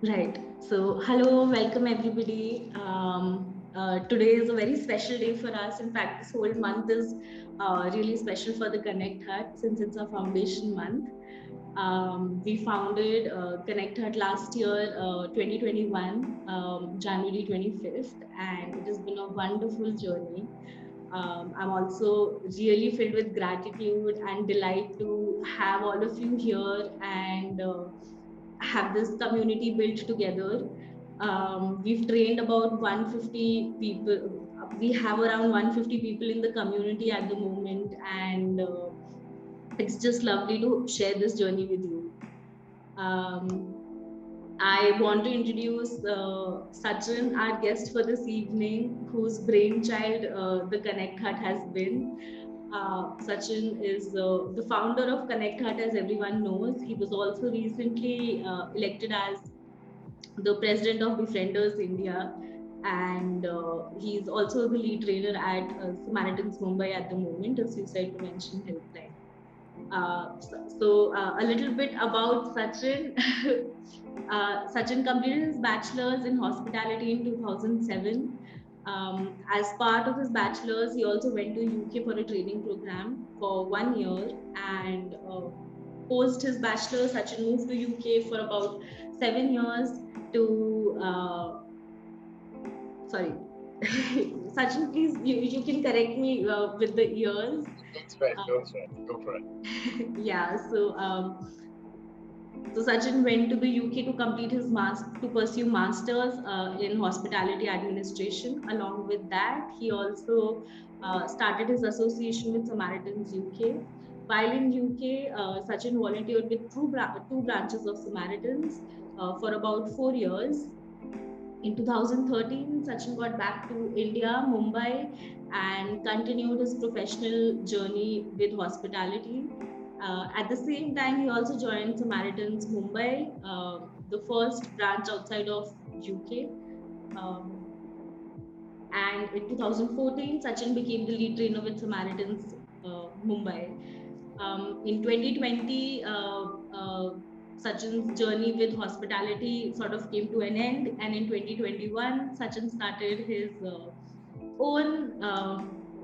Right. So, hello, welcome everybody. Today is a very special day for us. In fact, this whole month is really special for the Connect Hut since it's a foundation month. We founded Connect Hut last year, 2021, January 25th, and it has been a wonderful journey. I'm also really filled with gratitude and delight to have all of you here and have this community built together. We've trained about 150 people. We have around 150 people in the community at the moment, and it's just lovely to share this journey with you. Um, I want to introduce Sachin, our guest for this evening, whose brainchild the Connect Hut has been. Sachin is the founder of Connect Hut, as everyone knows. He was also recently elected as the president of Befrienders India, and he's also the lead trainer at Samaritans Mumbai at the moment, a suicide prevention helpline. A little bit about Sachin. Sachin completed his bachelor's in hospitality in 2007. As part of his bachelor's, he also went to UK for a training program for 1 year, and post his bachelor's, Sachin moved to UK for about 7 years to sorry. Sachin, please, you can correct me with the years. Don't sweat. Go for it. Yeah, so Sachin went to the UK to complete his to pursue masters in hospitality administration. Along with that, he also started his association with Samaritans UK. While in UK, Sachin volunteered with two branches of Samaritans for about 4 years. In 2013, Sachin got back to India, Mumbai, and continued his professional journey with hospitality. At the same time, he also joined Samaritans Mumbai, the first branch outside of UK. Um, and in 2014, Sachin became the lead trainer with Samaritans Mumbai. In 2020, Sachin's journey with hospitality sort of came to an end, and in 2021, Sachin started his own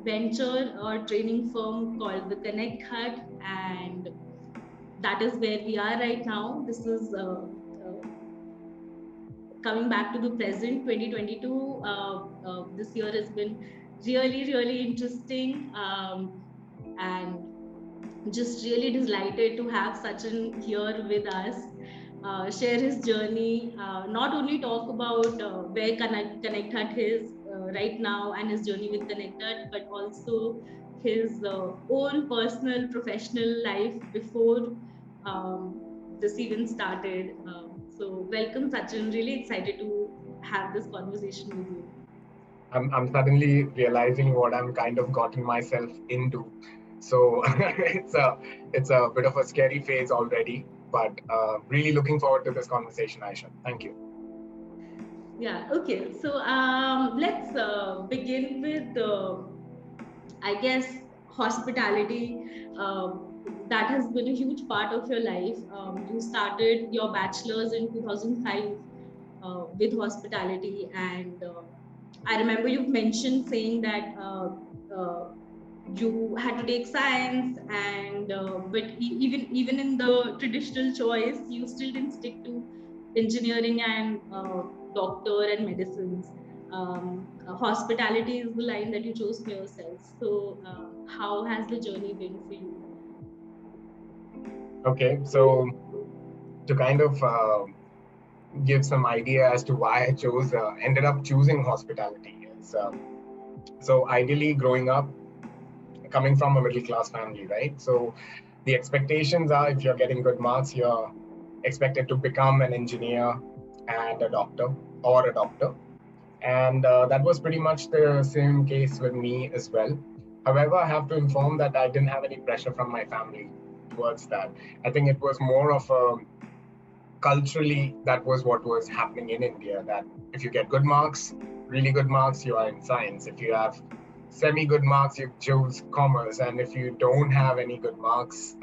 venture or training firm called the Connect Hut, and that is where we are right now. This is coming back to the present, 2022. This year has been really interesting, and just really delighted to have Sachin here with us, share his journey, not only talk about where Connect Hut is right now and his journey with Connect Hut, but also his own personal professional life before this even started. So welcome, Sachin. Really excited to have this conversation with you. I'm suddenly realizing what I'm kind of gotten myself into. So it's a bit of a scary phase already, but really looking forward to this conversation, Aisha. Thank you. Yeah, okay. So let's begin with, I guess, hospitality. That has been a huge part of your life. You started your bachelor's in 2005 with hospitality, and I remember you've mentioned saying that you had to take science, and but even in the traditional choice, you still didn't stick to engineering and doctor and medicines. Hospitality is the line that you chose for yourself. So, how has the journey been for you? Okay, so to kind of give some idea as to why I ended up choosing hospitality. So ideally, growing up, coming from a middle class family, right? So the expectations are if you're getting good marks, you're expected to become an engineer and a doctor or a doctor. And that was pretty much the same case with me as well. However, I have to inform that I didn't have any pressure from my family towards that. I think it was more of a culturally, that was what was happening in India, that if you get good marks, really good marks, you are in science. If you have semi good marks, you choose commerce. And if you don't have any good marks,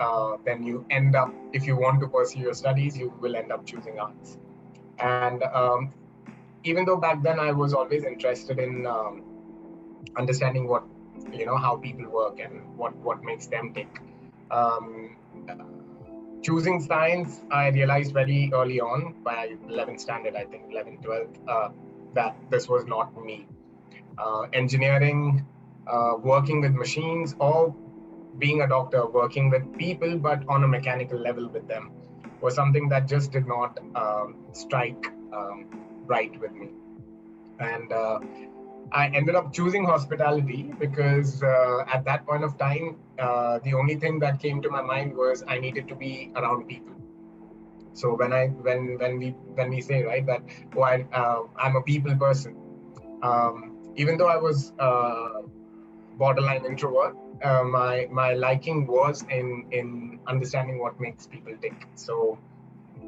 then you end up, if you want to pursue your studies, you will end up choosing arts. And even though back then I was always interested in understanding what, how people work and what makes them tick. Um, Choosing science, I realized very early on by 11th standard, I think 11th, 12th, that this was not me. Engineering, working with machines, or being a doctor, working with people, but on a mechanical level with them, was something that just did not strike right with me. And I ended up choosing hospitality because at that point of time, the only thing that came to my mind was I needed to be around people. So when we say, right, that, oh, I'm a people person, even though I was borderline introvert, my liking was in understanding what makes people tick. So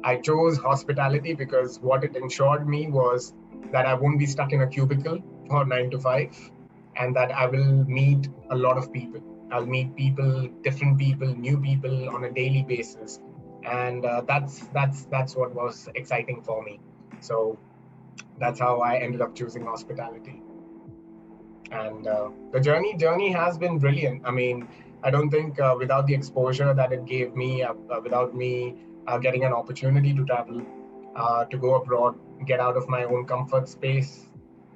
I chose hospitality because what it ensured me was that I won't be stuck in a cubicle for 9 to 5, and that I will meet a lot of people. I'll meet people, different people, new people on a daily basis, and that's what was exciting for me. So that's how I ended up choosing hospitality. And the journey has been brilliant. I mean, I don't think without the exposure that it gave me, without me getting an opportunity to travel, to go abroad, get out of my own comfort space,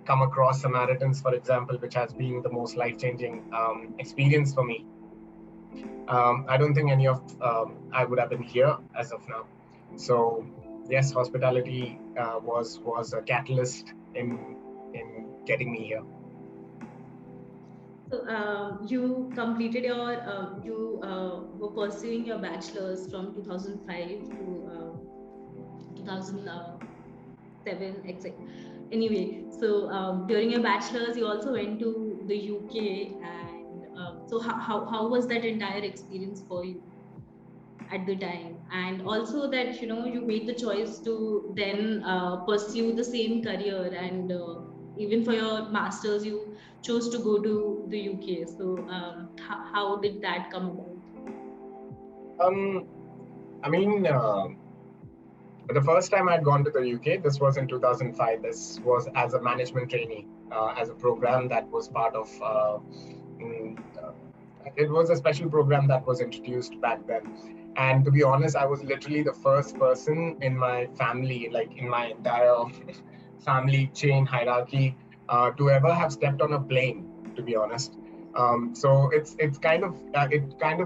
come across Samaritans, for example, which has been the most life-changing experience for me. I don't think any of I would have been here as of now. So yes, hospitality was a catalyst in getting me here. So you completed your, were pursuing your bachelor's from 2005 to 2007, exactly. Anyway, so during your bachelor's, you also went to the UK, and so how was that entire experience for you at the time? And also that, you made the choice to then pursue the same career, and even for your master's, you chose to go to the UK. So how did that come about? Um, I mean, the first time I'd gone to the UK, this was in 2005. This was as a management trainee, as a program that was part of. Mm, uh, it was a special program that was introduced back then. And to be honest, I was literally the first person in my family, like in my entire family chain hierarchy, to ever have stepped on a plane. To be honest, so it kind of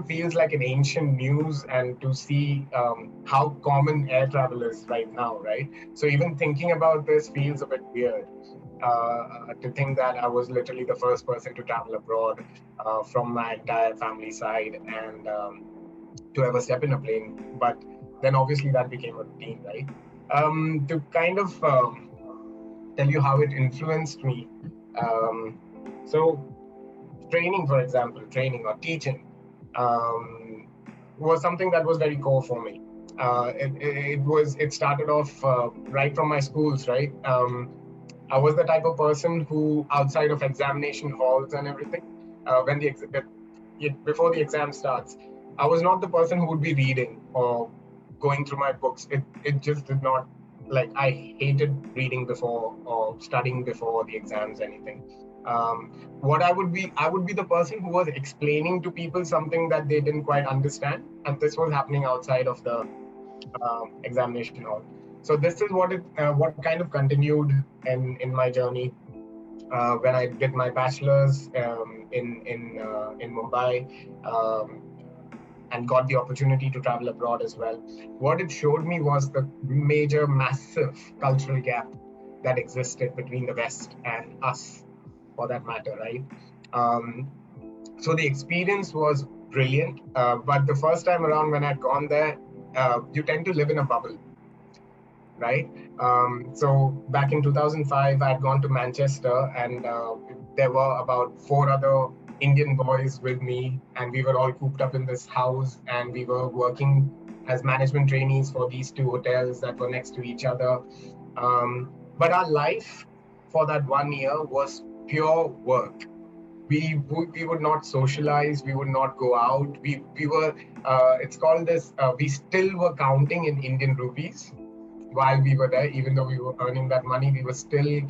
feels like an ancient news, and to see how common air travel is right now, right? So even thinking about this feels a bit weird. To think that I was literally the first person to travel abroad from my entire family side, and to ever step in a plane. But then obviously that became a routine, right? To kind of tell you how it influenced me. Um, so training, for example, training or teaching was something that was very core for me. It started off right from my schools, right? I was the type of person who, outside of examination halls and everything, when before the exam starts, I was not the person who would be reading or going through my books. It just did not, like, I hated reading before or studying before the exams, anything. What I would be the person who was explaining to people something that they didn't quite understand, and this was happening outside of the examination hall. So this is what kind of continued in my journey when I did my bachelor's in Mumbai, and got the opportunity to travel abroad as well. What it showed me was the major, massive cultural gap that existed between the West and us, for that matter, right? Um, so the experience was brilliant, but the first time around when I'd gone there, you tend to live in a bubble, right? So back in 2005, I had gone to Manchester, and there were about 4 other Indian boys with me, and we were all cooped up in this house, and we were working as management trainees for these two hotels that were next to each other. But our life for that 1 year was pure work. We would not socialize. We would not go out. We were. It's called this. We still were counting in Indian rupees, while we were there, even though we were earning that money, we were still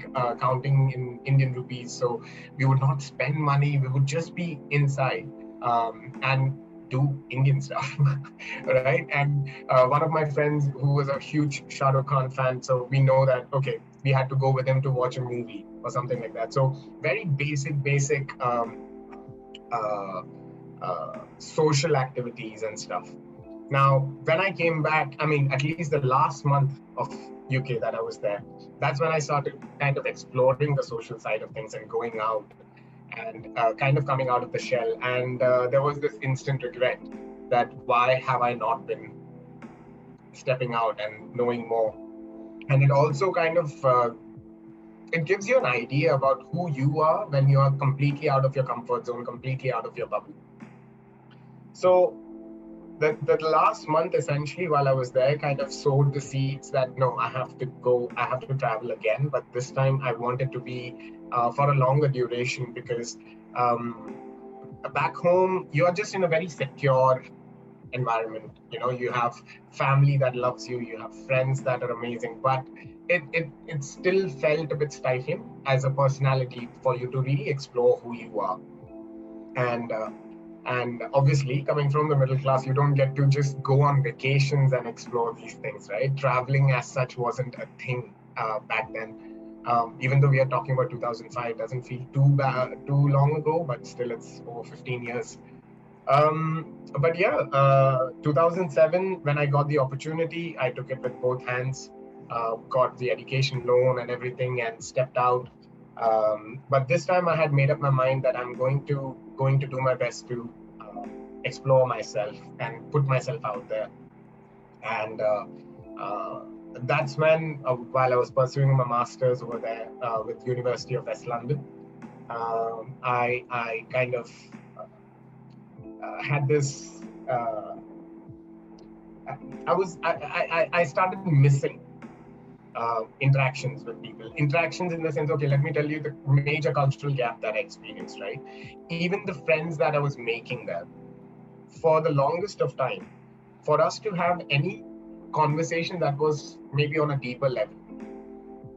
counting in Indian rupees. So we would not spend money. We would just be inside and do Indian stuff, right? And one of my friends who was a huge Shah Rukh Khan fan, so we know that, okay, we had to go with him to watch a movie or something like that. So very basic uh, social activities and stuff. Now, when I came back, I mean, at least the last month of UK that I was there, that's when I started kind of exploring the social side of things and going out and kind of coming out of the shell. And there was this instant regret that why have I not been stepping out and knowing more? And it also kind of it gives you an idea about who you are when you are completely out of your comfort zone, completely out of your bubble. So the last month, essentially, while I was there, kind of sowed the seeds that no, I have to go, I have to travel again. But this time I wanted to be for a longer duration, because back home, you are just in a very secure environment. You know, you have family that loves you, you have friends that are amazing, but it still felt a bit stifling as a personality for you to really explore who you are. And and obviously, coming from the middle class, you don't get to just go on vacations and explore these things, right? Traveling as such wasn't a thing back then. Even though we are talking about 2005, it doesn't feel too long ago, but still, it's over 15 years. But yeah, 2007, when I got the opportunity, I took it with both hands, got the education loan and everything, and stepped out. But this time, I had made up my mind that I'm going to do my best to explore myself and put myself out there. And uh, that's when, while I was pursuing my masters over there with University of West London, I kind of had this. I started missing interactions with people. Interactions in the sense, okay, let me tell you the major cultural gap that I experienced, right? Even the friends that I was making there, for the longest of time, for us to have any conversation that was maybe on a deeper level,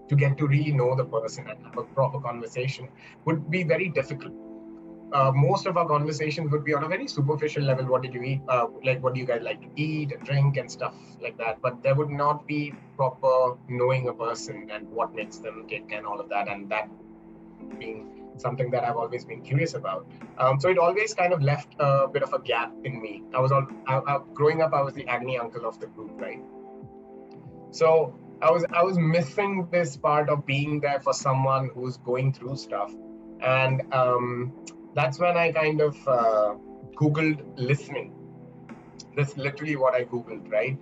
to get to really know the person and have a proper conversation, would be very difficult. Most of our conversations would be on a very superficial level. What did you eat? Like, what do you guys like to eat and drink and stuff like that? But there would not be proper knowing a person and what makes them tick and all of that. And that being something that I've always been curious about. So it always kind of left a bit of a gap in me. Growing up, I was the Agni uncle of the group, right? So I was missing this part of being there for someone who's going through stuff, and that's when I kind of Googled listening. That's literally what I Googled, right?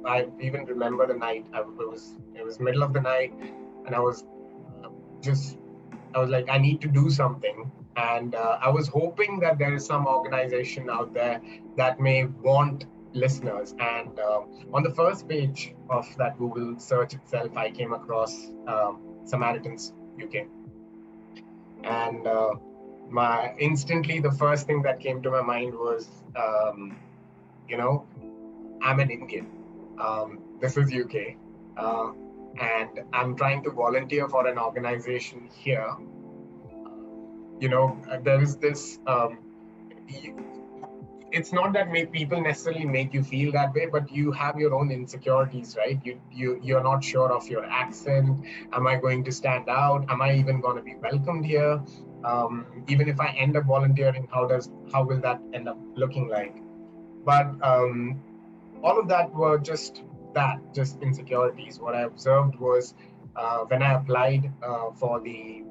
I even remember the night. It was middle of the night, and uh, just I was like, I need to do something. And I was hoping that there is some organization out there that may want listeners. And on the first page of that Google search itself, I came across Samaritans UK. And my instantly, the first thing that came to my mind was, you know, I'm an Indian. This is UK. Uh, and I'm trying to volunteer for an organization here. There is this it's not that make people necessarily make you feel that way, but you have your own insecurities, right? You're not sure of your accent. Am I going to stand out? Am I even going to be welcomed here? Even if I end up volunteering, how will that end up looking like? But all of that were just insecurities. What I observed was when I applied for the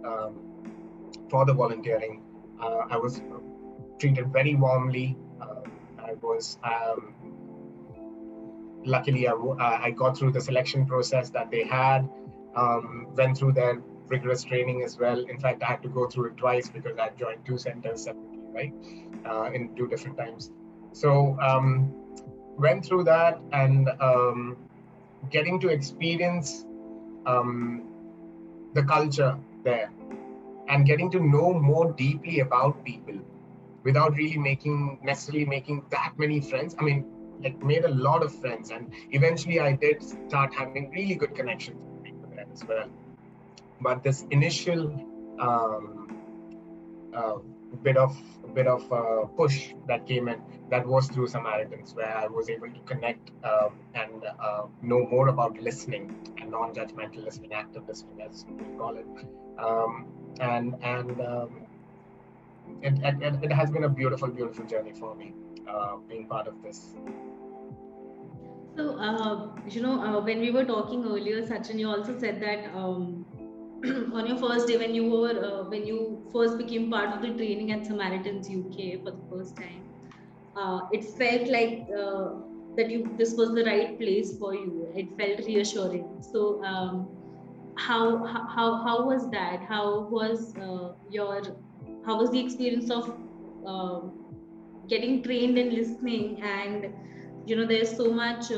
volunteering, I was treated very warmly. I was luckily I got through the selection process that they had. Went through their rigorous training as well. In fact, I had to go through it twice because I joined two centers separately, right, in two different times. So went through that, and getting to experience um, the culture there, and getting to know more deeply about people without really necessarily making that many friends. I mean, like made a lot of friends, and eventually I did start having really good connections with people there as well. But this initial um, uh, bit of push that came in, that was through Samaritans, where I was able to connect and know more about listening and non-judgmental listening, active listening, as we call it. Um, and it has been a beautiful, beautiful journey for me, being part of this. So, when we were talking earlier, Sachin, you also said that on your first day when you first became part of the training at Samaritans UK for the first time, it felt like that you this was the right place for you. It felt reassuring. So, how was that? How was the experience of getting trained in listening? And there's so much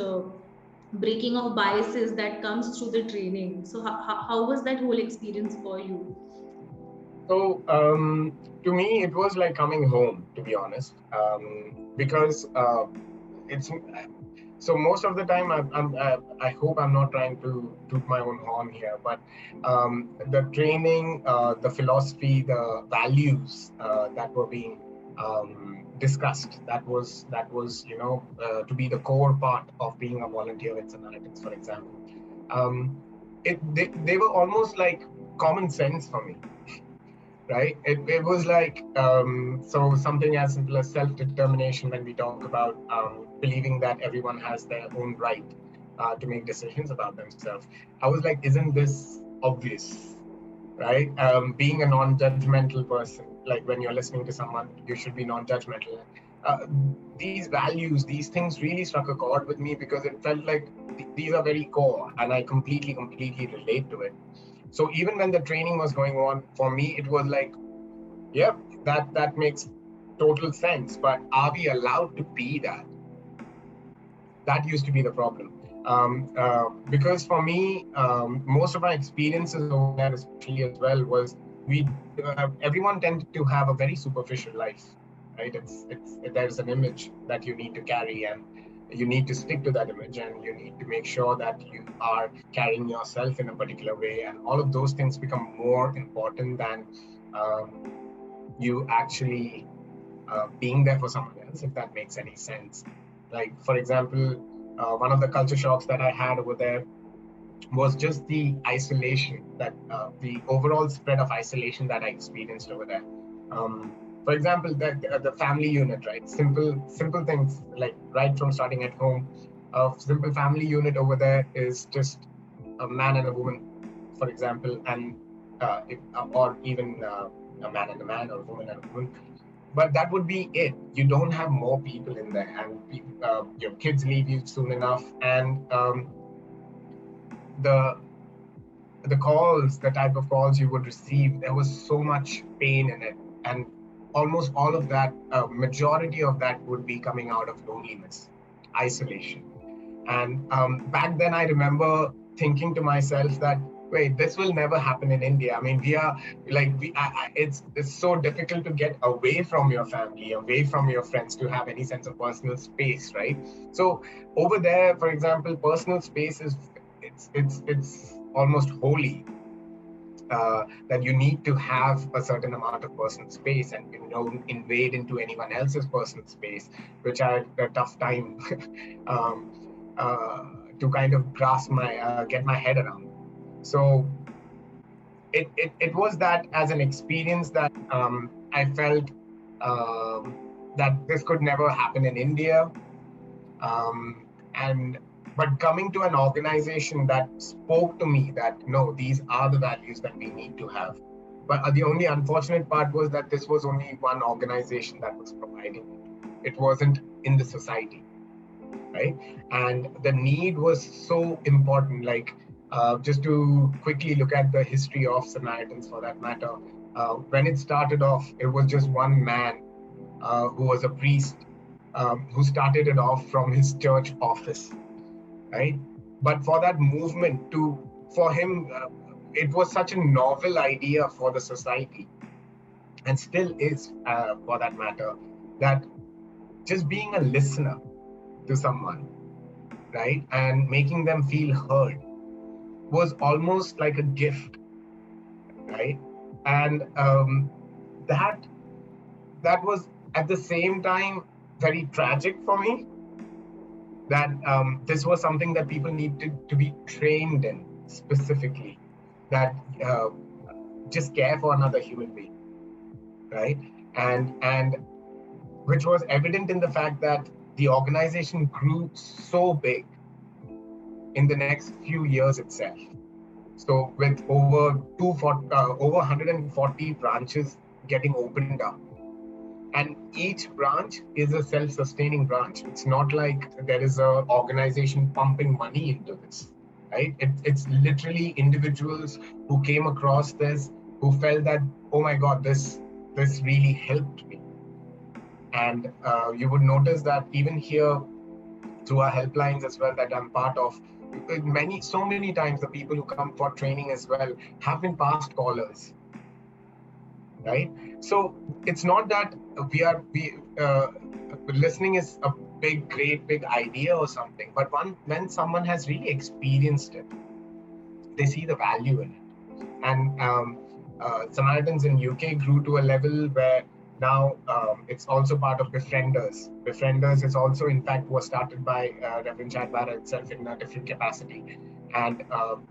breaking of biases that comes through the training. So how was that whole experience for you? So to me, it was like coming home, to be honest, because it's so most of the time I hope I'm not trying to toot my own horn here, but the training, the philosophy, the values that were being discussed, that was to be the core part of being a volunteer with Samaritans, for example. um, they were almost like common sense for me, right? It was like so something as simple as self-determination. When we talk about believing that everyone has their own right to make decisions about themselves, I was like, isn't this obvious, right? Being a non-judgmental person, like when you're listening to someone, you should be non-judgmental. uh, these values, these things really struck a chord with me, because it felt like these are very core, and I completely relate to it. So even when the training was going on, for me it was like, yep, that makes total sense. But are we allowed to be that? That used to be the problem. Because for me, most of my experiences over there, especially as well, was we everyone tended to have a very superficial life, right? There's an image that you need to carry, and you need to stick to that image, and you need to make sure that you are carrying yourself in a particular way, and all of those things become more important than um, you actually being there for someone else, if that makes any sense. Like, for example, one of the culture shocks that I had over there was just the isolation, that the overall spread of isolation that I experienced over there. For example, the family unit, right? Simple things, like right from starting at home. A simple family unit over there is just a man and a woman, for example, and or even a man and a man, or a woman and a woman. But that would be it. You don't have more people in there, and your kids leave you soon enough, and the the calls, the type of calls you would receive, there was so much pain in it, and almost all of that, majority of that would be coming out of loneliness, isolation. And back then, I remember thinking to myself that, wait, this will never happen in India. I mean, we are like, it's so difficult to get away from your family, away from your friends, to have any sense of personal space, right? So over there, for example, personal space is, it's almost holy. That you need to have a certain amount of personal space, and you don't invade into anyone else's personal space, which I had a tough time um, uh, to kind of grasp get my head around. So it was that, as an experience, that I felt that this could never happen in India. And but coming to an organization that spoke to me that, no, these are the values that we need to have. But the only unfortunate part was that this was only one organization that was providing it. It wasn't in the society, right? And the need was so important. Like, just to quickly look at the history of Samaritans, for that matter, when it started off, it was just one man who was a priest, who started it off from his church office, right? But for that movement to, for him, it was such a novel idea for the society, and still is, for that matter, that just being a listener, to someone, right? And making them feel heard was almost like a gift, right? And that that was at the same time very tragic for me, that this was something that people needed to be trained in specifically, that uh, just care for another human being, right? And which was evident in the fact that the organization grew so big in the next few years itself. So with over 140 branches getting opened up, and each branch is a self-sustaining branch. It's not like there is a organization pumping money into this, right? It's literally individuals who came across this, who felt that, oh my God, this really helped me. And you would notice that even here through our helplines as well that I'm part of, so many times the people who come for training as well have been past callers, right? So it's not that we listening is a great big idea or something, but when someone has really experienced it, they see the value in it. And Samaritans in UK grew to a level where now it's also part of Befrienders. Befrienders is also, in fact, was started by Reverend Chad Barra itself in a different capacity. And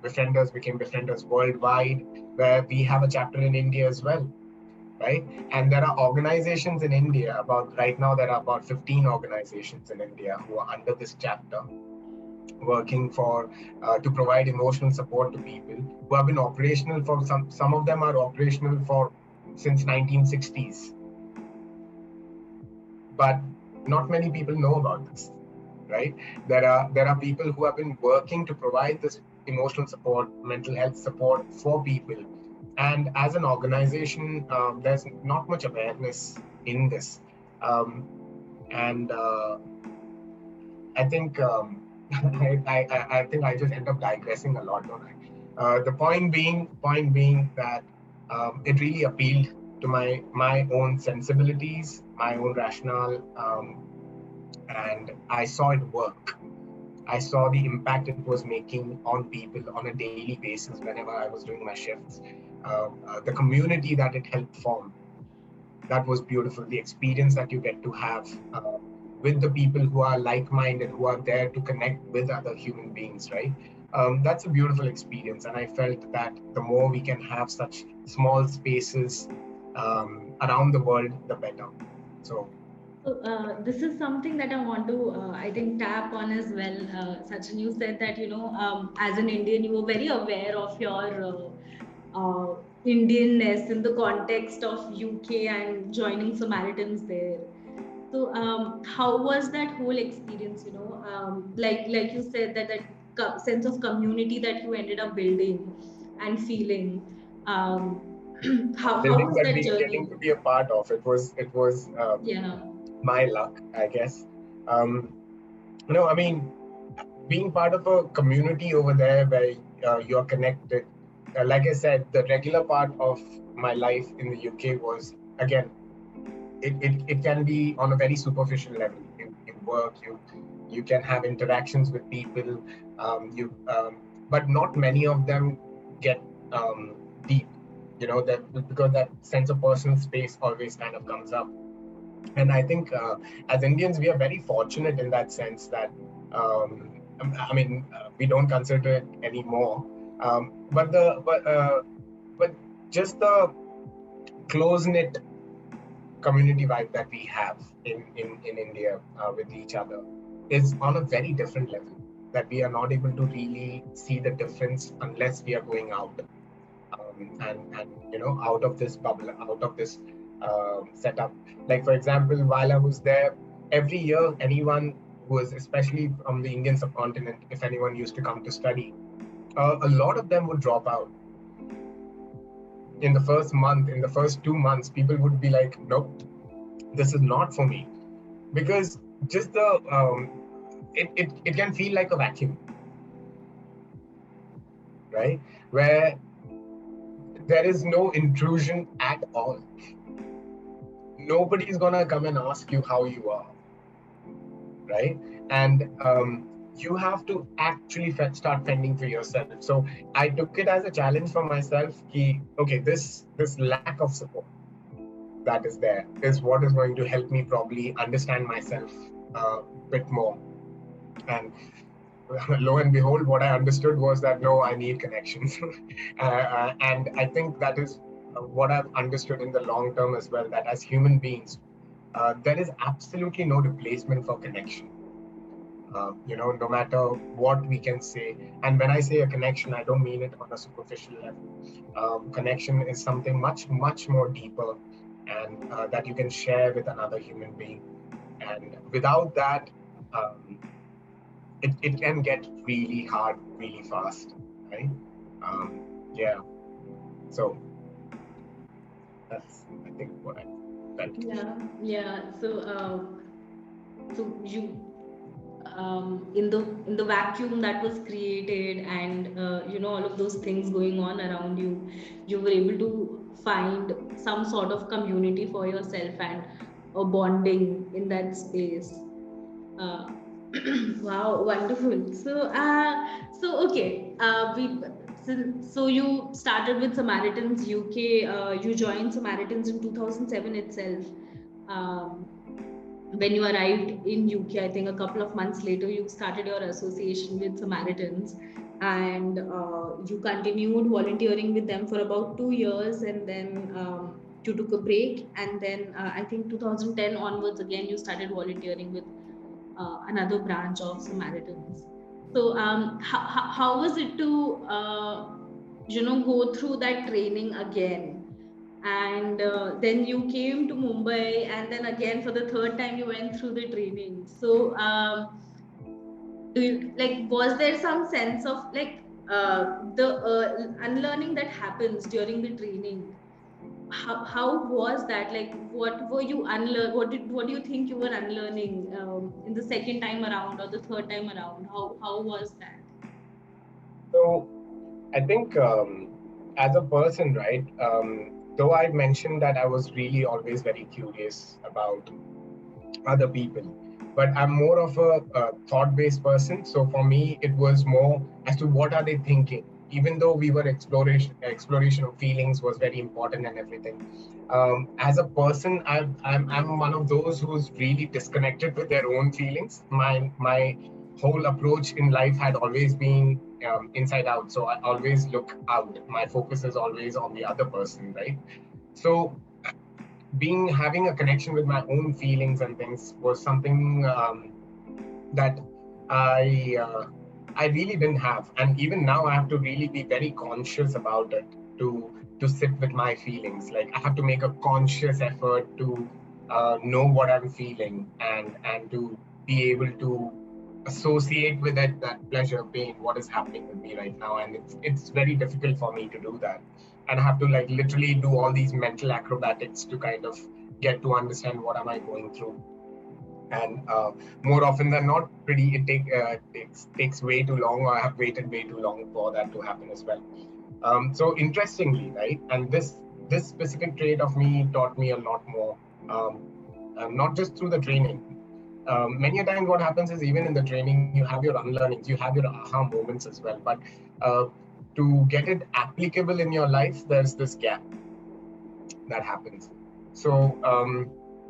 Befrienders became Befrienders Worldwide, where we have a chapter in India as well, right? And there are organizations in India, about right now, there are about 15 organizations in India who are under this chapter, working for to provide emotional support to people who have been operational for some of them are operational for since 1960s, but not many people know about this, right? There are people who have been working to provide this emotional support, mental health support for people, and as an organization there's not much awareness in this. And I think I think I just end up digressing a lot, don't I? The point being that it really appealed to my own sensibilities, my own rationale, and I saw it work. I saw the impact it was making on people on a daily basis whenever I was doing my shifts. The community that it helped form, that was beautiful. The experience that you get to have with the people who are like-minded, who are there to connect with other human beings, right? That's a beautiful experience, and I felt that the more we can have such small spaces around the world, the better. So, So this is something that I want to, I think, tap on as well. Sachin, you said that as an Indian, you were very aware of your Indianness in the context of UK and joining Samaritans there. So how was that whole experience? Like you said that sense of community that you ended up building and feeling. Um, how building, was but that we getting journey? to be a part of it was Yeah. my luck, I guess. Um, no, I mean, being part of a community over there where you're connected. Like I said, the regular part of my life in the UK was, again, it can be on a very superficial level. You work, you can have interactions with people, you but not many of them get deep. That because that sense of personal space always kind of comes up. And I think as Indians, we are very fortunate in that sense that I mean, we don't consider it anymore. But just the close knit community vibe that we have in India with each other is on a very different level, that we are not able to really see the difference unless we are going out, and out of this bubble, out of this setup. Like for example, while I was there, every year anyone who was, especially from the Indian subcontinent, if anyone used to come to study, a lot of them would drop out in the first month. In the first 2 months, people would be like, nope, this is not for me, because just the it can feel like a vacuum, right? Where there is no intrusion at all. Nobody's gonna come and ask you how you are, right? And you have to actually start fending for yourself. So I took it as a challenge for myself. Okay, this lack of support that is there is what is going to help me probably understand myself a bit more. And lo and behold, what I understood was that no, I need connections. And I think that is what I've understood in the long term as well, that as human beings, there is absolutely no replacement for connection. No matter what we can say. And when I say a connection, I don't mean it on a superficial level. Connection is something much, much more deeper, and that you can share with another human being. And without that, um, it can get really hard really fast, right? Yeah. So that's, I think, what I felt. Yeah, yeah. So you in the vacuum that was created, and all of those things going on around you, you were able to find some sort of community for yourself and a bonding in that space. uh, wow, wonderful. So okay, so you started with Samaritans UK. You joined Samaritans in 2007 itself. um, when you arrived in UK, I think a couple of months later, you started your association with Samaritans, and you continued volunteering with them for about 2 years, and then you took a break, and then I think 2010 onwards again you started volunteering with another branch of Samaritans. So how was it to go through that training again? And then you came to Mumbai, and then again for the third time you went through the training. So do you, like, was there some sense of like the unlearning that happens during the training? How was that? Like, what were you unlearn? What do you think you were unlearning in the second time around or the third time around? How was that? So I think, as a person, right? Though I mentioned that I was really always very curious about other people, but I'm more of a thought-based person. So for me, it was more as to what are they thinking. Even though we were exploration of feelings was very important and everything. As a person, I'm one of those who's really disconnected with their own feelings. My whole approach in life had always been inside out. So I always look out. My focus is always on the other person, right? So being having a connection with my own feelings and things was something that I uh, I really didn't have, and even now I have to really be very conscious about it to sit with my feelings. Like I have to make a conscious effort to know what I'm feeling, and to be able to associate with it that pleasure, pain, what is happening with me right now, and it's very difficult for me to do that, and I have to like literally do all these mental acrobatics to kind of get to understand what am I going through. And more often than not, pretty it takes way too long, or I have waited way too long for that to happen as well. So interestingly, right, and this specific trait of me taught me a lot more, not just through the training. Many a times what happens is even in the training you have your unlearnings, you have your aha moments as well, but uh, to get it applicable in your life, there's this gap that happens. So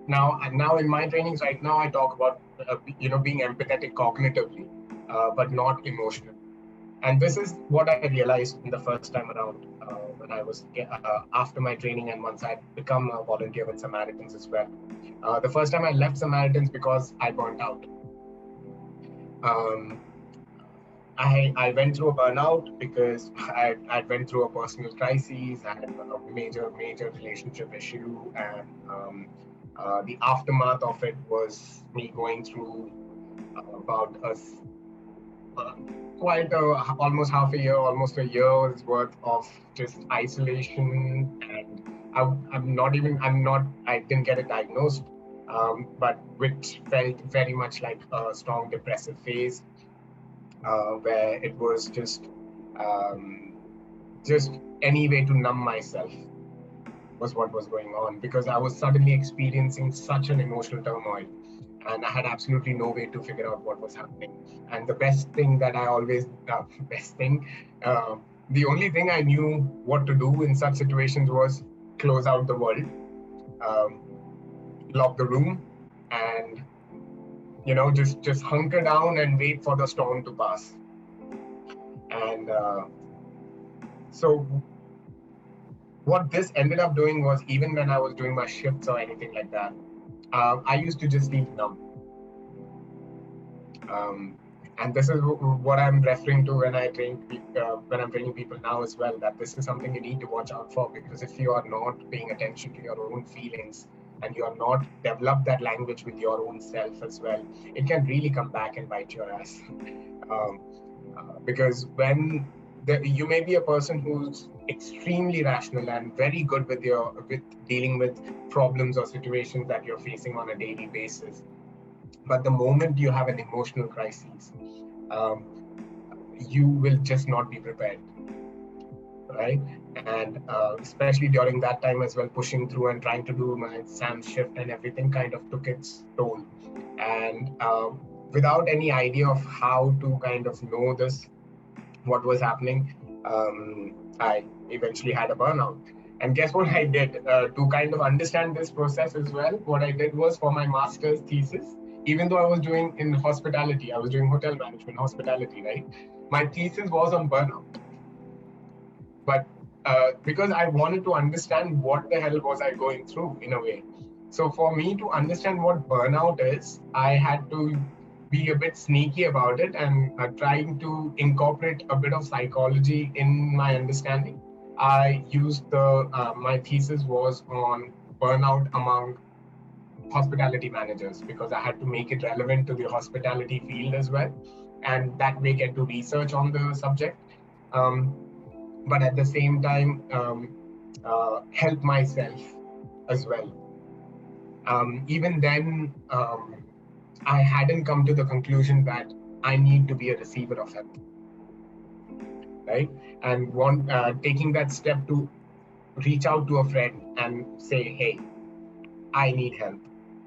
now in my trainings right now, I talk about being empathetic cognitively, but not emotionally. And this is what I realized in the first time around when I was after my training, and once I'd become a volunteer with Samaritans as well. The first time I left Samaritans because I burnt out. Um, I went through a burnout because I went through a personal crisis. I had a major relationship issue, and the aftermath of it was me going through about uh, quite almost half a year, almost a year's worth of just isolation. And I didn't get it diagnosed, but which felt very much like a strong depressive phase, where it was um, just any way to numb myself was what was going on, because I was suddenly experiencing such an emotional turmoil. and I had absolutely no way to figure out what was happening. And the best thing that I always, best thing, uh, the only thing I knew what to do in such situations was close out the world, um, lock the room, and just hunker down and wait for the storm to pass. And so what this ended up doing was, even when I was doing my shifts or anything like that, I used to just sleep numb. Um, and this is what I'm referring to when when I'm training people now as well. That this is something you need to watch out for, because if you are not paying attention to your own feelings and you are not developed that language with your own self as well, it can really come back and bite your ass. um, because you may be a person who's extremely rational and very good with dealing with problems or situations that you're facing on a daily basis, but the moment you have an emotional crisis, um, you will just not be prepared, right? And especially during that time as well, pushing through and trying to do my exam shift and everything kind of took its toll. And without any idea of how to kind of know this, what was happening, I eventually had a burnout. And guess what I did to kind of understand this process as well? What I did was, for my master's thesis, even though I was doing in hospitality, I was doing hotel management, hospitality, right? My thesis was on burnout. But because I wanted to understand what the hell was I going through in a way. So for me to understand what burnout is, I had to be a bit sneaky about it and trying to incorporate a bit of psychology in my understanding. I used my thesis was on burnout among hospitality managers, because I had to make it relevant to the hospitality field as well, and that way get to research on the subject. Um, but at the same time, help myself as well. Even then, I hadn't come to the conclusion that I need to be a receiver of help, right? And taking that step to reach out to a friend and say, "Hey, I need help,"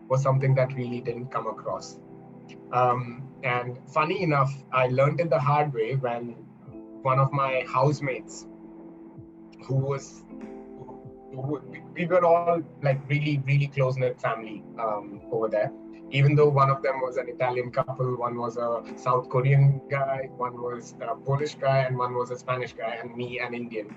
was something that really didn't come across. And funny enough, I learned it the hard way when one of my housemates, who was we were all like really close knit family over there. Even though one of them was an Italian couple, one was a South Korean guy, one was a Polish guy, and one was a Spanish guy, and me, an Indian.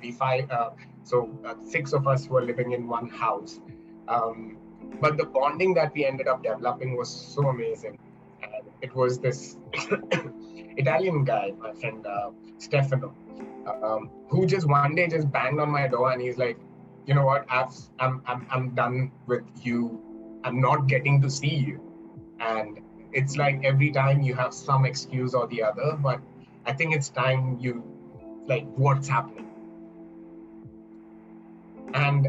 Six of us were living in one house. Um, but the bonding that we ended up developing was so amazing. And it was this Italian guy, my friend Stefano, who just one day just banged on my door and he's like, "You know what? I'm done with you. I'm not getting to see you." And it's like every time you have some excuse or the other, but I think it's time you, like, what's happening? And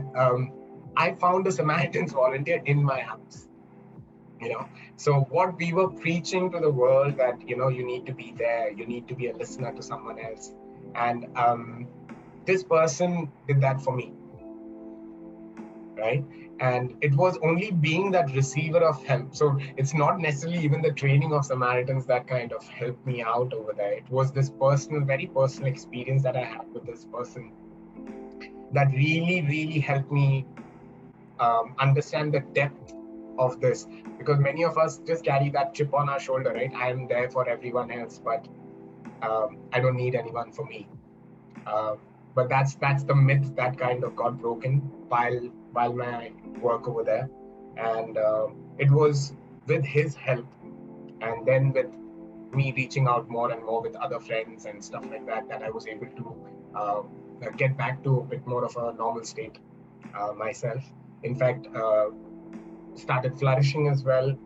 I found a Samaritan's volunteer in my house. So what we were preaching to the world, that you need to be there, you need to be a listener to someone else, and this person did that for me, right? And it was only being that receiver of help. So it's not necessarily even the training of Samaritans that kind of helped me out over there. It was this very personal experience that I had with this person that really helped me understand the depth of this. Because many of us just carry that chip on our shoulder, right? I am there for everyone else, but I don't need anyone for me. But that's the myth that kind of got broken while my work over there. And it was with his help, and then with me reaching out more and more with other friends and stuff like that, that I was able to get back to a bit more of a normal state myself. In fact, started flourishing as well,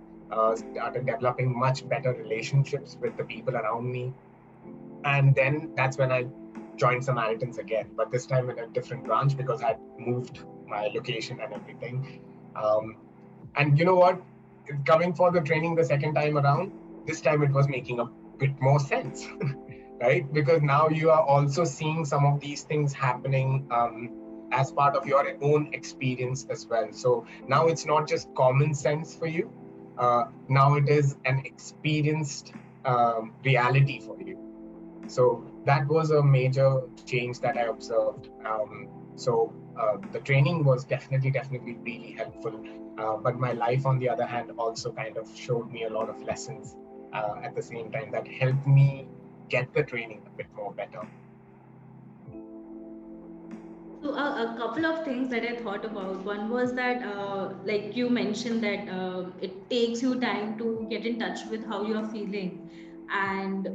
started developing much better relationships with the people around me. And then that's when I joined Samaritans again, but this time in a different branch, because I moved my location and everything. And you know what? Coming for the training the second time around, this time it was making a bit more sense, right? Because now you are also seeing some of these things happening as part of your own experience as well. So now it's not just common sense for you, now it is an experienced reality for you. So that was a major change that I observed. So the training was definitely really helpful. But my life, on the other hand, also kind of showed me a lot of lessons at the same time that helped me get the training a bit more better. So a couple of things that I thought about. One was that, like you mentioned, that it takes you time to get in touch with how you're feeling, and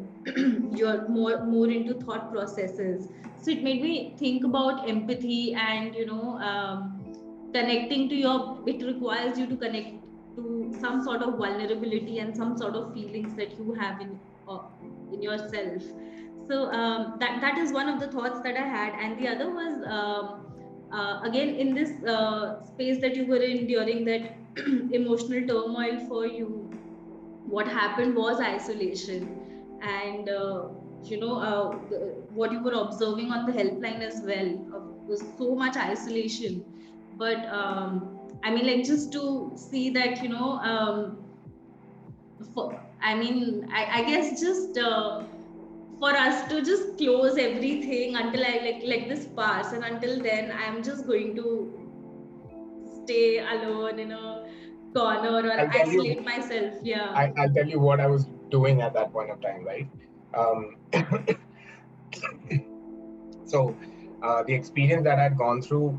you're more into thought processes. So it made me think about empathy, and connecting to your. It requires you to connect to some sort of vulnerability and some sort of feelings that you have in yourself. So that is one of the thoughts that I had, and the other was, again, in this space that you were in during that emotional turmoil for you, what happened was isolation. And what you were observing on the helpline as well, was so much isolation. But I mean, like, just to see that, I guess, just for us to just close everything until I like this pass, and until then I'm just going to stay alone in a corner or I'll tell you, isolate myself. Yeah. I'll tell you what I was doing at that point of time, right? Um, so the experience that I'd gone through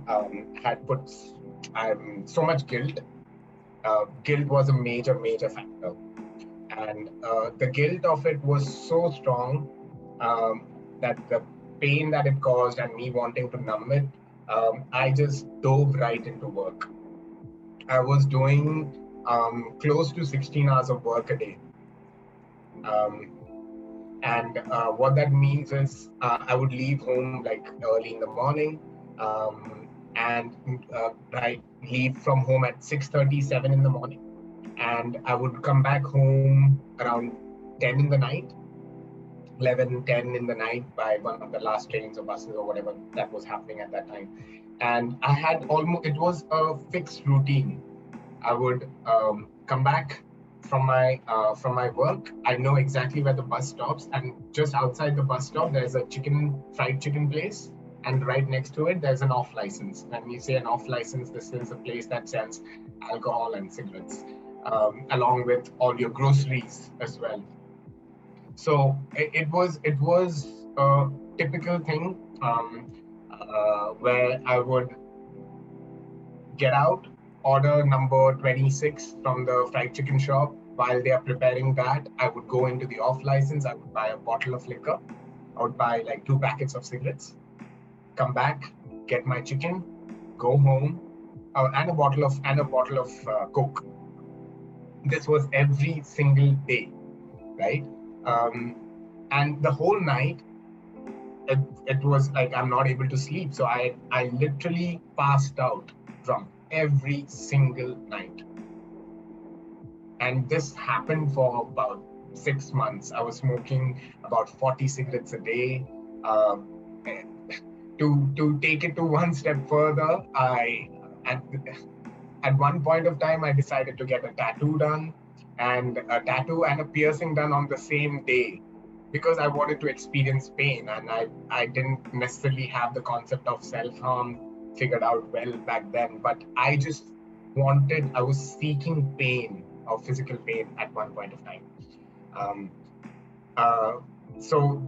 had put so much guilt. Guilt was a major factor, and the guilt of it was so strong that the pain that it caused and me wanting to numb it, I just dove right into work. I was doing close to 16 hours of work a day. Um, and what that means is I would leave home like early in the morning, and right, leave from home at 6:37 in the morning, and I would come back home around 10 in the night, 11, 10 in the night by one of the last trains or buses or whatever that was happening at that time. And I had almost, it was a fixed routine. I would come back from my work. I know exactly where the bus stops, and just outside the bus stop, there's a fried chicken place, and right next to it, there's an off license. When we say an off license, this is a place that sells alcohol and cigarettes, along with all your groceries as well. So it was a typical thing, where I would get out, order number 26 from the fried chicken shop. While they are preparing that, I would go into the off license. I would buy a bottle of liquor. I would buy like 2 packets of cigarettes. Come back, get my chicken, go home, and a bottle of Coke. This was every single day, right? Um, and the whole night, it was like I'm not able to sleep. So I literally passed out drunk every single night. And this happened for about 6 months. I was smoking about 40 cigarettes a day. Um, to take it to one step further, at, at one point of time, I decided to get a tattoo done, and a tattoo and a piercing done on the same day, because I wanted to experience pain, and I didn't necessarily have the concept of self-harm figured out well back then, but I was seeking pain, or physical pain, at one point of time. Um, uh, so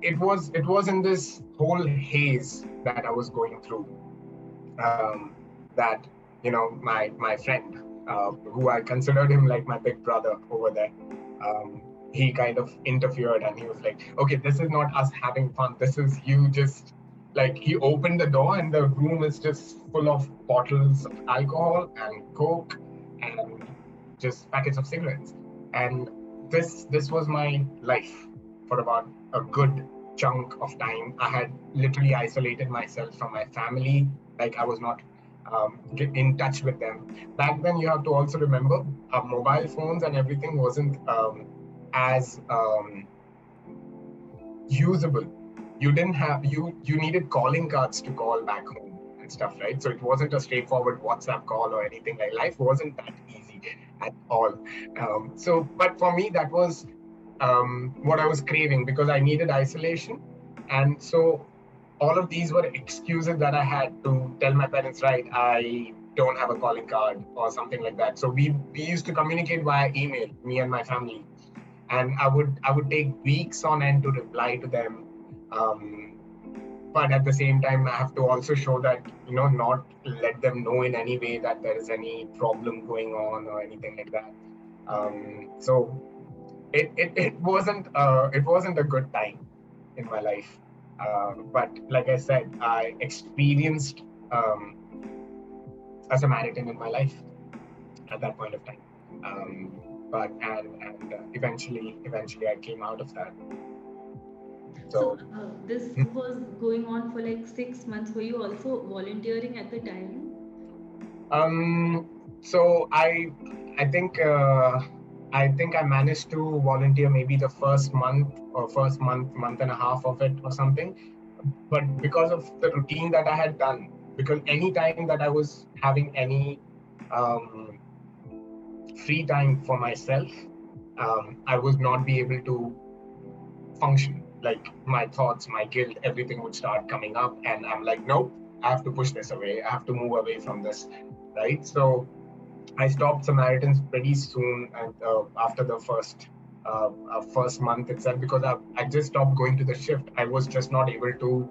it was in this whole haze that I was going through, um, that my friend, who I considered him like my big brother over there, um, he kind of interfered, and he was like, okay, this is not us having fun, this is you just, like, he opened the door and the room is just full of bottles of alcohol and Coke and just packets of cigarettes. And this was my life for about a good chunk of time. I had literally isolated myself from my family, like I was not in touch with them. Back then, you have to also remember, mobile phones and everything wasn't as usable. You didn't have you needed calling cards to call back home and stuff, right? So it wasn't a straightforward WhatsApp call or anything. Like, life wasn't that easy. at all. But for me, that was what I was craving because I needed isolation. And so all of these were excuses that I had to tell my parents, right, I don't have a calling card or something like that. So we used to communicate via email, me and my family. And I would take weeks on end to reply to them. Um, but at the same time, I have to also show that, not let them know in any way that there is any problem going on or anything like that. So it wasn't a good time in my life. But like I said, I experienced um, a Samaritan in my life at that point of time. Um, but and eventually I came out of that. So So this was going on for like 6 months. Were you also volunteering at the time? um, so I think I managed to volunteer maybe the first month or first month and a half of it or something. But because of the routine that I had done, because any time that I was having any um, free time for myself, I would not be able to function. Like my thoughts, my guilt, everything would start coming up, and I'm like, nope, I have to push this away. I have to move away from this, right? So I stopped Samaritans pretty soon, and after the first month itself, because I just stopped going to the shift. I was just not able to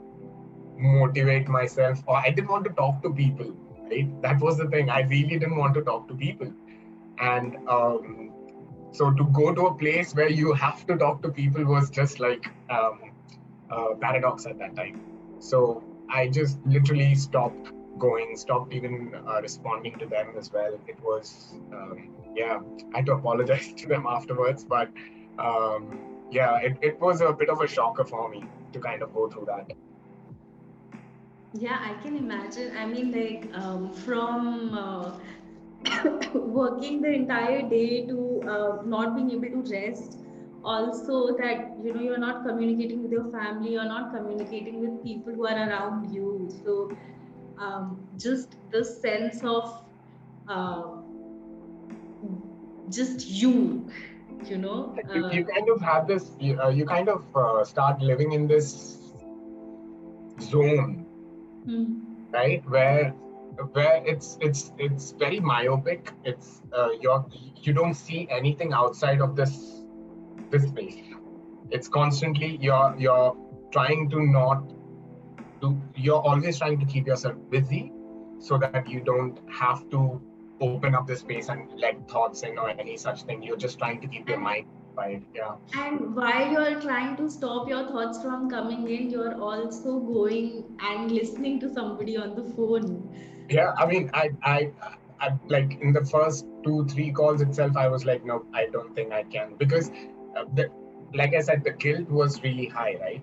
motivate myself, or I didn't want to talk to people. Right, that was the thing. I really didn't want to talk to people, and so to go to a place where you have to talk to people was just like a paradox at that time. So I just literally stopped going, stopped even responding to them as well. It was, yeah, I had to apologize to them afterwards, but yeah, it was a bit of a shocker for me to kind of go through that. Yeah, I can imagine. I mean, like from working the entire day to not being able to rest. Also, that you're not communicating with your family, you're not communicating with people who are around you. So, just the sense of uh, just you, you know. You kind of have this, you kind of start living in this zone, Hmm. right? Where it's very myopic. You don't see anything outside of this space. It's constantly you're trying to not you're always trying to keep yourself busy so that you don't have to open up this space and let thoughts in or any such thing. You're just trying to keep your And mind occupied. Yeah. And while you're trying to stop your thoughts from coming in, you're also going and listening to somebody on the phone. Yeah, I mean, I like in the first 2 3 calls itself, I was like, no, I don't think I can, because like I said, the guilt was really high, right?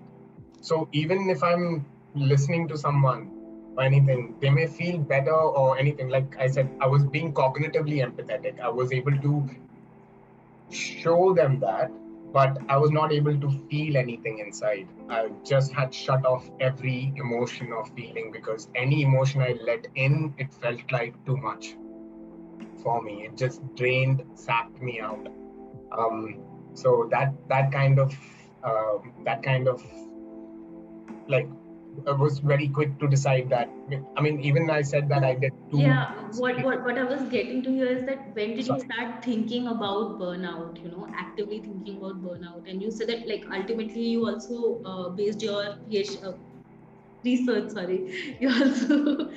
So even if I'm listening to someone or anything, they may feel better or anything. Like I said, I was being cognitively empathetic. I was able to show them that, but I was not able to feel anything inside. I just had shut off every emotion or feeling, because any emotion I let in, it felt like too much for me. It just drained, sapped me out. Um, so that kind of like I was very quick to decide that. I mean, even I said that I So, did two. yeah, what I was getting to here is that when did you Sorry. start thinking about burnout, actively thinking about burnout? And you said that, like, ultimately you also based your research, sorry, you also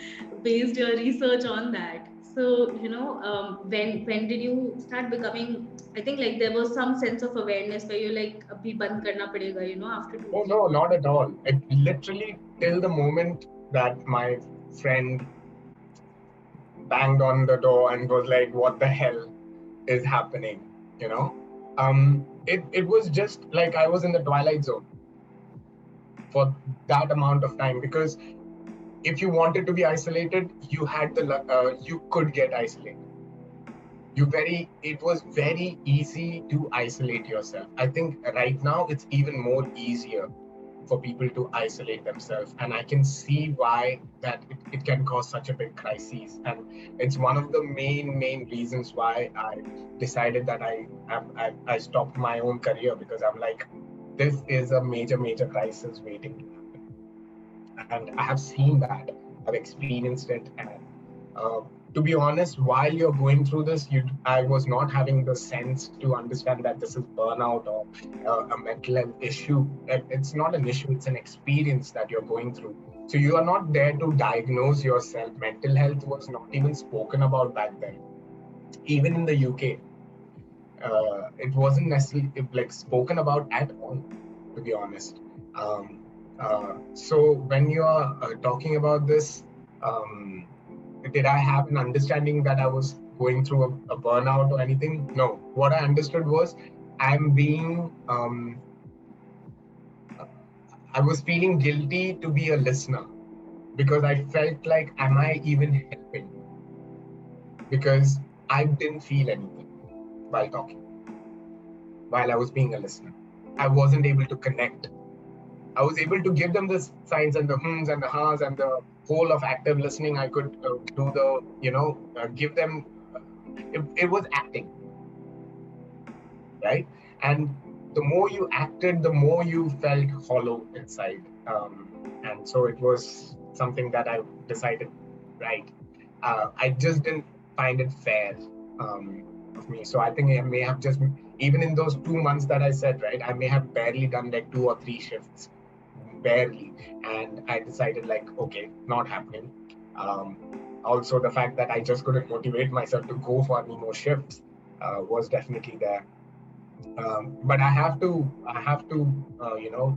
based your research on that. So, when did you start becoming, I think, like, there was some sense of awareness where you're like, abhi band karna padega, after two Oh three no, not at all. It literally till the moment that my friend banged on the door and was like, "What the hell is happening?" You know, it was just like I was in the twilight zone for that amount of time, because if you wanted to be isolated, you could get isolated. It was very easy to isolate yourself. I think right now it's even more easier for people to isolate themselves, and I can see why that it can cause such a big crisis. And it's one of the main reasons why I decided that I stopped my own career, because I'm like, this is a major crisis waiting to happen. And I have seen that, I've experienced it. And uh, to be honest, while you're going through this, I was not having the sense to understand that this is burnout or a mental health issue. It's not an issue, it's an experience that you're going through. So you are not there to diagnose yourself. Mental health was not even spoken about back then. Even in the UK, it wasn't necessarily like spoken about at all, to be honest. Um, so when you are talking about this, um, did I have an understanding that I was going through a burnout or anything? No. What I understood was I'm being, I was feeling guilty to be a listener, because I felt like, am I even helping? Because I didn't feel anything while talking, while I was being a listener. I wasn't able to connect. I was able to give them the signs and the hums and the ha's and the whole of active listening. I could do the, give them, it was acting, right? And the more you acted, the more you felt hollow inside. And so it was something that I decided, right? I just didn't find it fair um, of me. So I think I may have just, even in those 2 months that I said, right, I may have barely done like 2 or 3 shifts, barely. And I decided, like, okay, not happening. Um, Also, the fact that I just couldn't motivate myself to go for any more shifts was definitely there. But I have to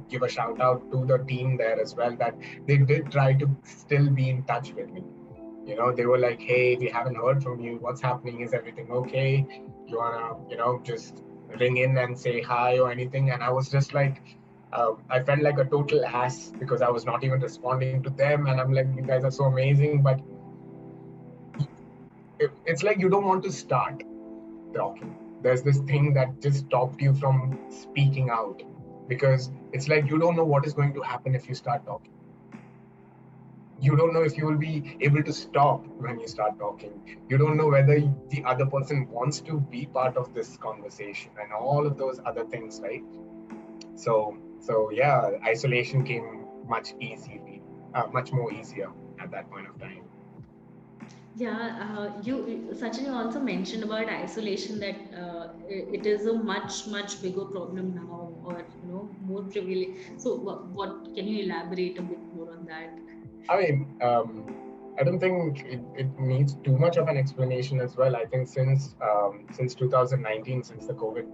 give a shout out to the team there as well, that they did try to still be in touch with me. They were like, hey, we haven't heard from you. What's happening? Is everything okay? You wanna, just ring in and say hi or anything? And I was just like, I felt like a total ass because I was not even responding to them. And I'm like, you guys are so amazing, but it's like you don't want to start talking. There's this thing that just stopped you from speaking out, because it's like you don't know what is going to happen if you start talking. You don't know if you will be able to stop when you start talking. You don't know whether the other person wants to be part of this conversation and all of those other things, right? So yeah, isolation came much more easier at that point of time. Yeah, Sachin, you also mentioned about isolation, that it is a much bigger problem now, or more prevalent. So, what can you elaborate a bit more on that? I mean, I don't think it needs too much of an explanation as well. I think since 2019, since the COVID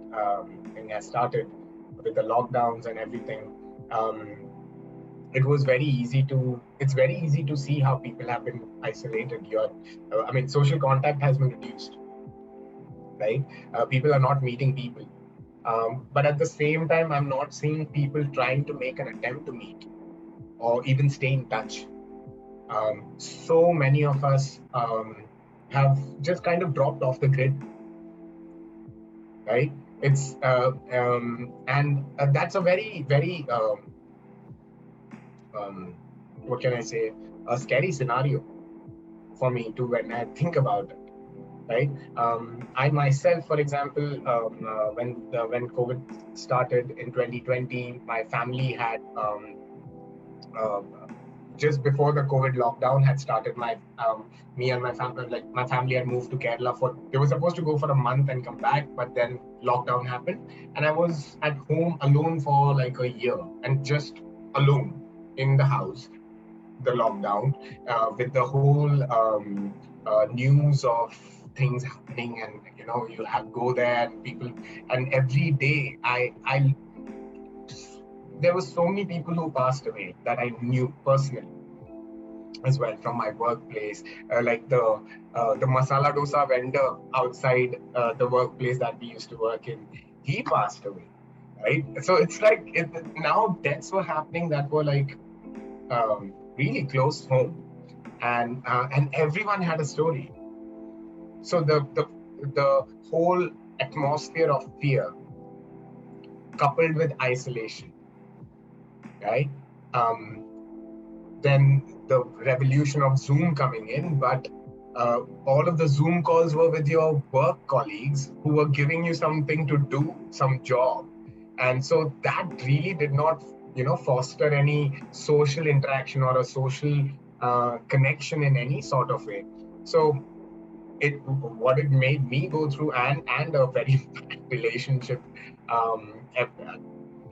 thing has started with the lockdowns and everything, um, it's very easy to see how people have been isolated. I mean, social contact has been reduced, right? People are not meeting people. But at the same time, I'm not seeing people trying to make an attempt to meet or even stay in touch. So many of us have just kind of dropped off the grid, right? It's and That's a very um, what can I say, a scary scenario for me too when I think about it, right? I myself, for example, when COVID started in 2020, my family had uh, just before the COVID lockdown had started, me and my family, like my family had moved to Kerala for, they were supposed to go for a month and come back, but then lockdown happened. And I was at home alone for like a year, and just alone in the house, the lockdown, with the whole news of things happening. And, you have go there and people, and every day there were so many people who passed away that I knew personally as well from my workplace, like the masala dosa vendor outside the workplace that we used to work in. He passed away, right? So it's like now deaths were happening that were like really close home, and everyone had a story. So the whole atmosphere of fear coupled with isolation right? Um, then the revolution of Zoom coming in, but all of the Zoom calls were with your work colleagues who were giving you something to do, some job. And so that really did not, foster any social interaction or a social connection in any sort of way. So it what it made me go through, and a very bad relationship,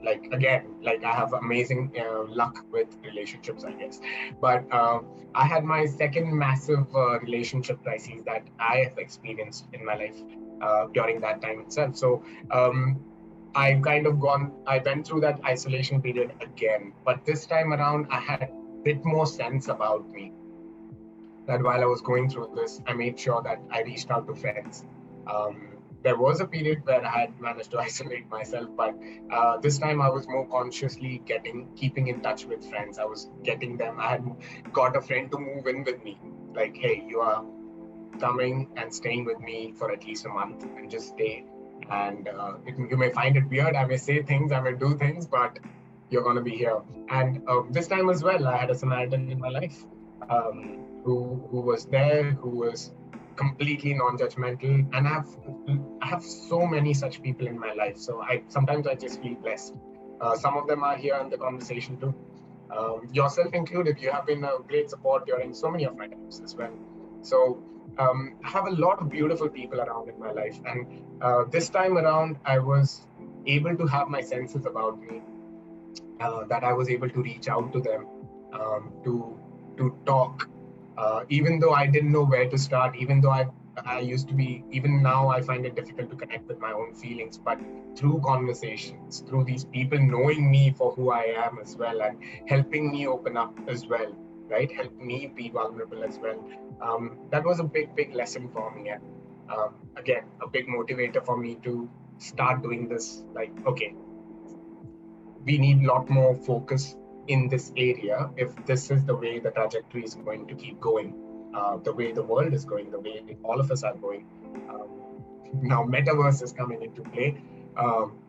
like, again, like, I have amazing luck with relationships, I guess. But I had my second massive relationship crisis that I have experienced in my life during that time itself. So I went through that isolation period again, but this time around I had a bit more sense about me, that while I was going through this, I made sure that I reached out to friends. There was a period where I had managed to isolate myself, but this time I was more consciously keeping in touch with friends. I was getting them. I had got a friend to move in with me. Like, hey, you are coming and staying with me for at least a month, and just stay. And you may find it weird. I may say things, I may do things, but you're going to be here. And this time as well, I had a Samaritan in my life, who was there, who was completely non-judgmental. And I have so many such people in my life. So I just feel blessed. Some of them are here in the conversation too. Yourself included, you have been a great support during so many of my times as well. So I have a lot of beautiful people around in my life, and this time around, I was able to have my senses about me, that I was able to reach out to them, to talk, even though I didn't know where to start, even though I used to be, even now I find it difficult to connect with my own feelings, but through conversations, through these people knowing me for who I am as well, and helping me open up as well, right? Help me be vulnerable as well. That was a big lesson for me, and again, a big motivator for me to start doing this. Like, okay, we need a lot more focus in this area if this is the way the trajectory is going to keep going, the way the world is going, the way all of us are going. Um, Now, metaverse is coming into play.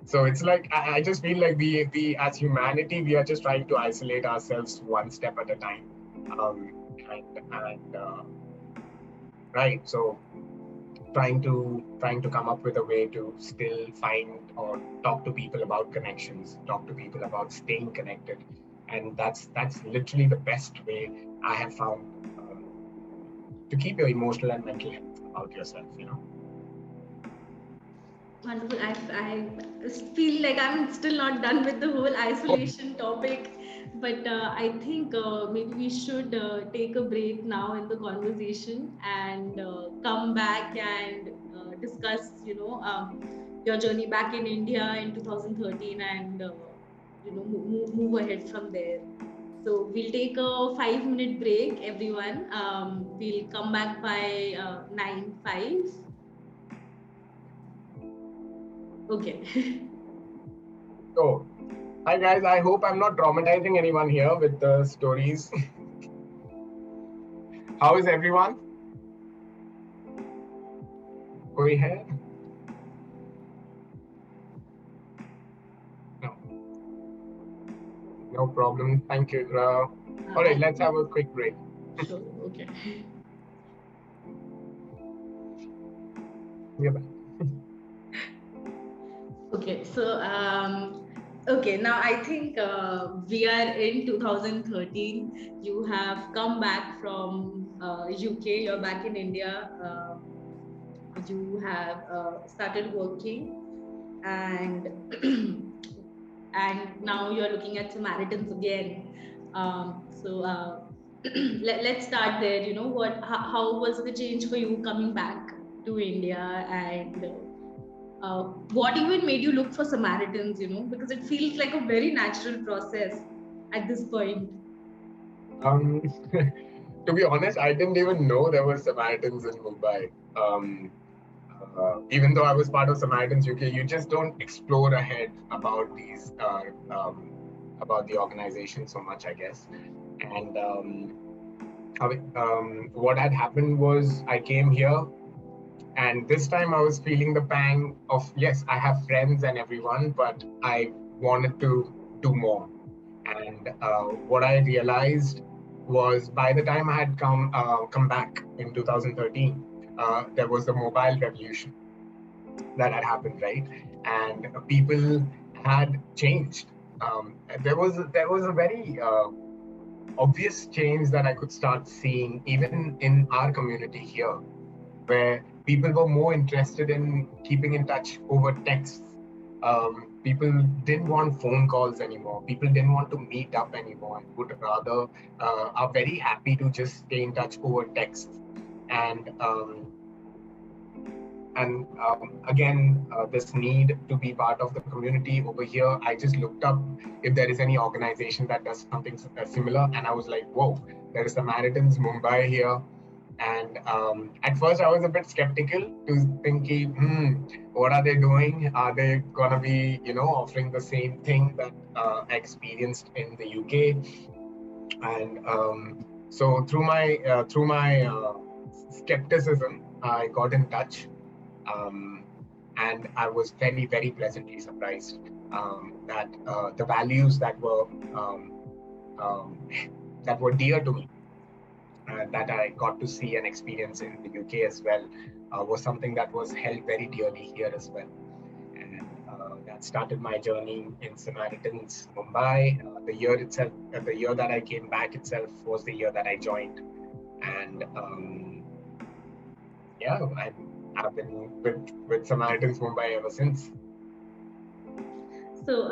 So it's like I just feel like we as humanity, we are just trying to isolate ourselves one step at a time. Um, and right, so trying to come up with a way to still find or talk to people about connections, talk to people about staying connected, and that's literally the best way I have found, um, to keep your emotional and mental health about yourself. Wonderful. I feel like I'm still not done with the whole Oh, isolation topic, but I think maybe we should take a break now in the conversation and come back and discuss, your journey back in India in 2013 and, move ahead from there. So we'll take a 5-minute break, everyone. We'll come back by 9:05. Okay. so hi guys, I hope I'm not traumatizing anyone here with the stories. How is everyone? Koi hai? No, no problem. Thank you. All right, I let's have think a quick break. sure. Okay. We're back. Okay. So, okay. Now I think we are in 2013. You have come back from UK. You're back in India. You have started working, and and now you're looking at Samaritans again. So let's start there. How was the change for you coming back to India, and what even made you look for Samaritans? Because it feels like a very natural process at this point. Um, to be honest, I didn't even know there were Samaritans in Mumbai. Even though I was part of Samaritans UK, you just don't explore ahead about the organization so much, I guess. And what had happened was I came here, and this time I was feeling the pang of, yes, I have friends and everyone, but I wanted to do more. And what I realized was by the time I had come back in 2013, there was the mobile revolution that had happened, right? And people had changed. There was a very obvious change that I could start seeing even in our community here, where people were more interested in keeping in touch over texts. People didn't want phone calls anymore. People didn't want to meet up anymore and would rather are very happy to just stay in touch over texts. And again, this need to be part of the community over here, I just looked up if there is any organization that does something similar, and I was like, whoa, there is Samaritans Mumbai here. And at first, I was a bit skeptical to think, what are they doing? Are they gonna be, offering the same thing that I experienced in the UK? And so through my skepticism, I got in touch, um, and I was very, very pleasantly surprised that the values um, um, that were dear to me, that I got to see and experience in the UK as well, was something that was held very dearly here as well. And that started my journey in Samaritans Mumbai. The year that I came back itself was the year that I joined. And yeah, I've been with Samaritans Mumbai ever since. So,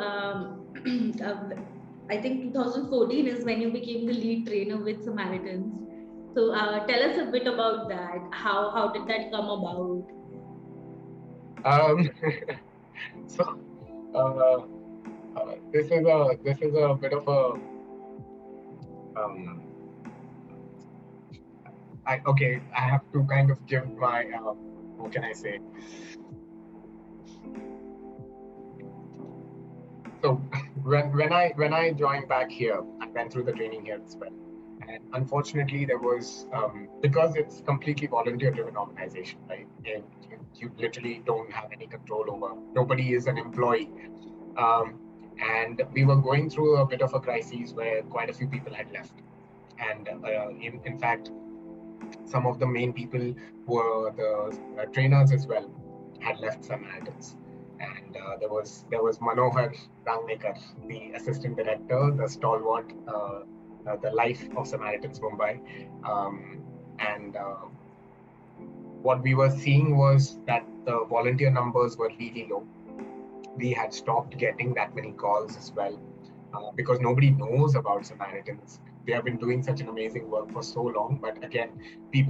I think 2014 is when you became the lead trainer with Samaritans. So, tell us a bit about that. How did that come about? Um, so uh, this is a bit of a um, I have to kind of give my what can I say? So when I joined back here, I went through the training here as well. And unfortunately, there was because it's completely volunteer-driven organization, right? And you literally don't have any control over. Nobody is an employee, um, and we were going through a bit of a crisis where quite a few people had left, and in fact, some of the main people who were the trainers as well had left Samaritans. And there was Manohar Rangnekar, the assistant director, the stalwart, the life of Samaritans Mumbai. Um, and what we were seeing was that the volunteer numbers were really low. We had stopped getting that many calls as well, because nobody knows about Samaritans. They have been doing such an amazing work for so long, but again, you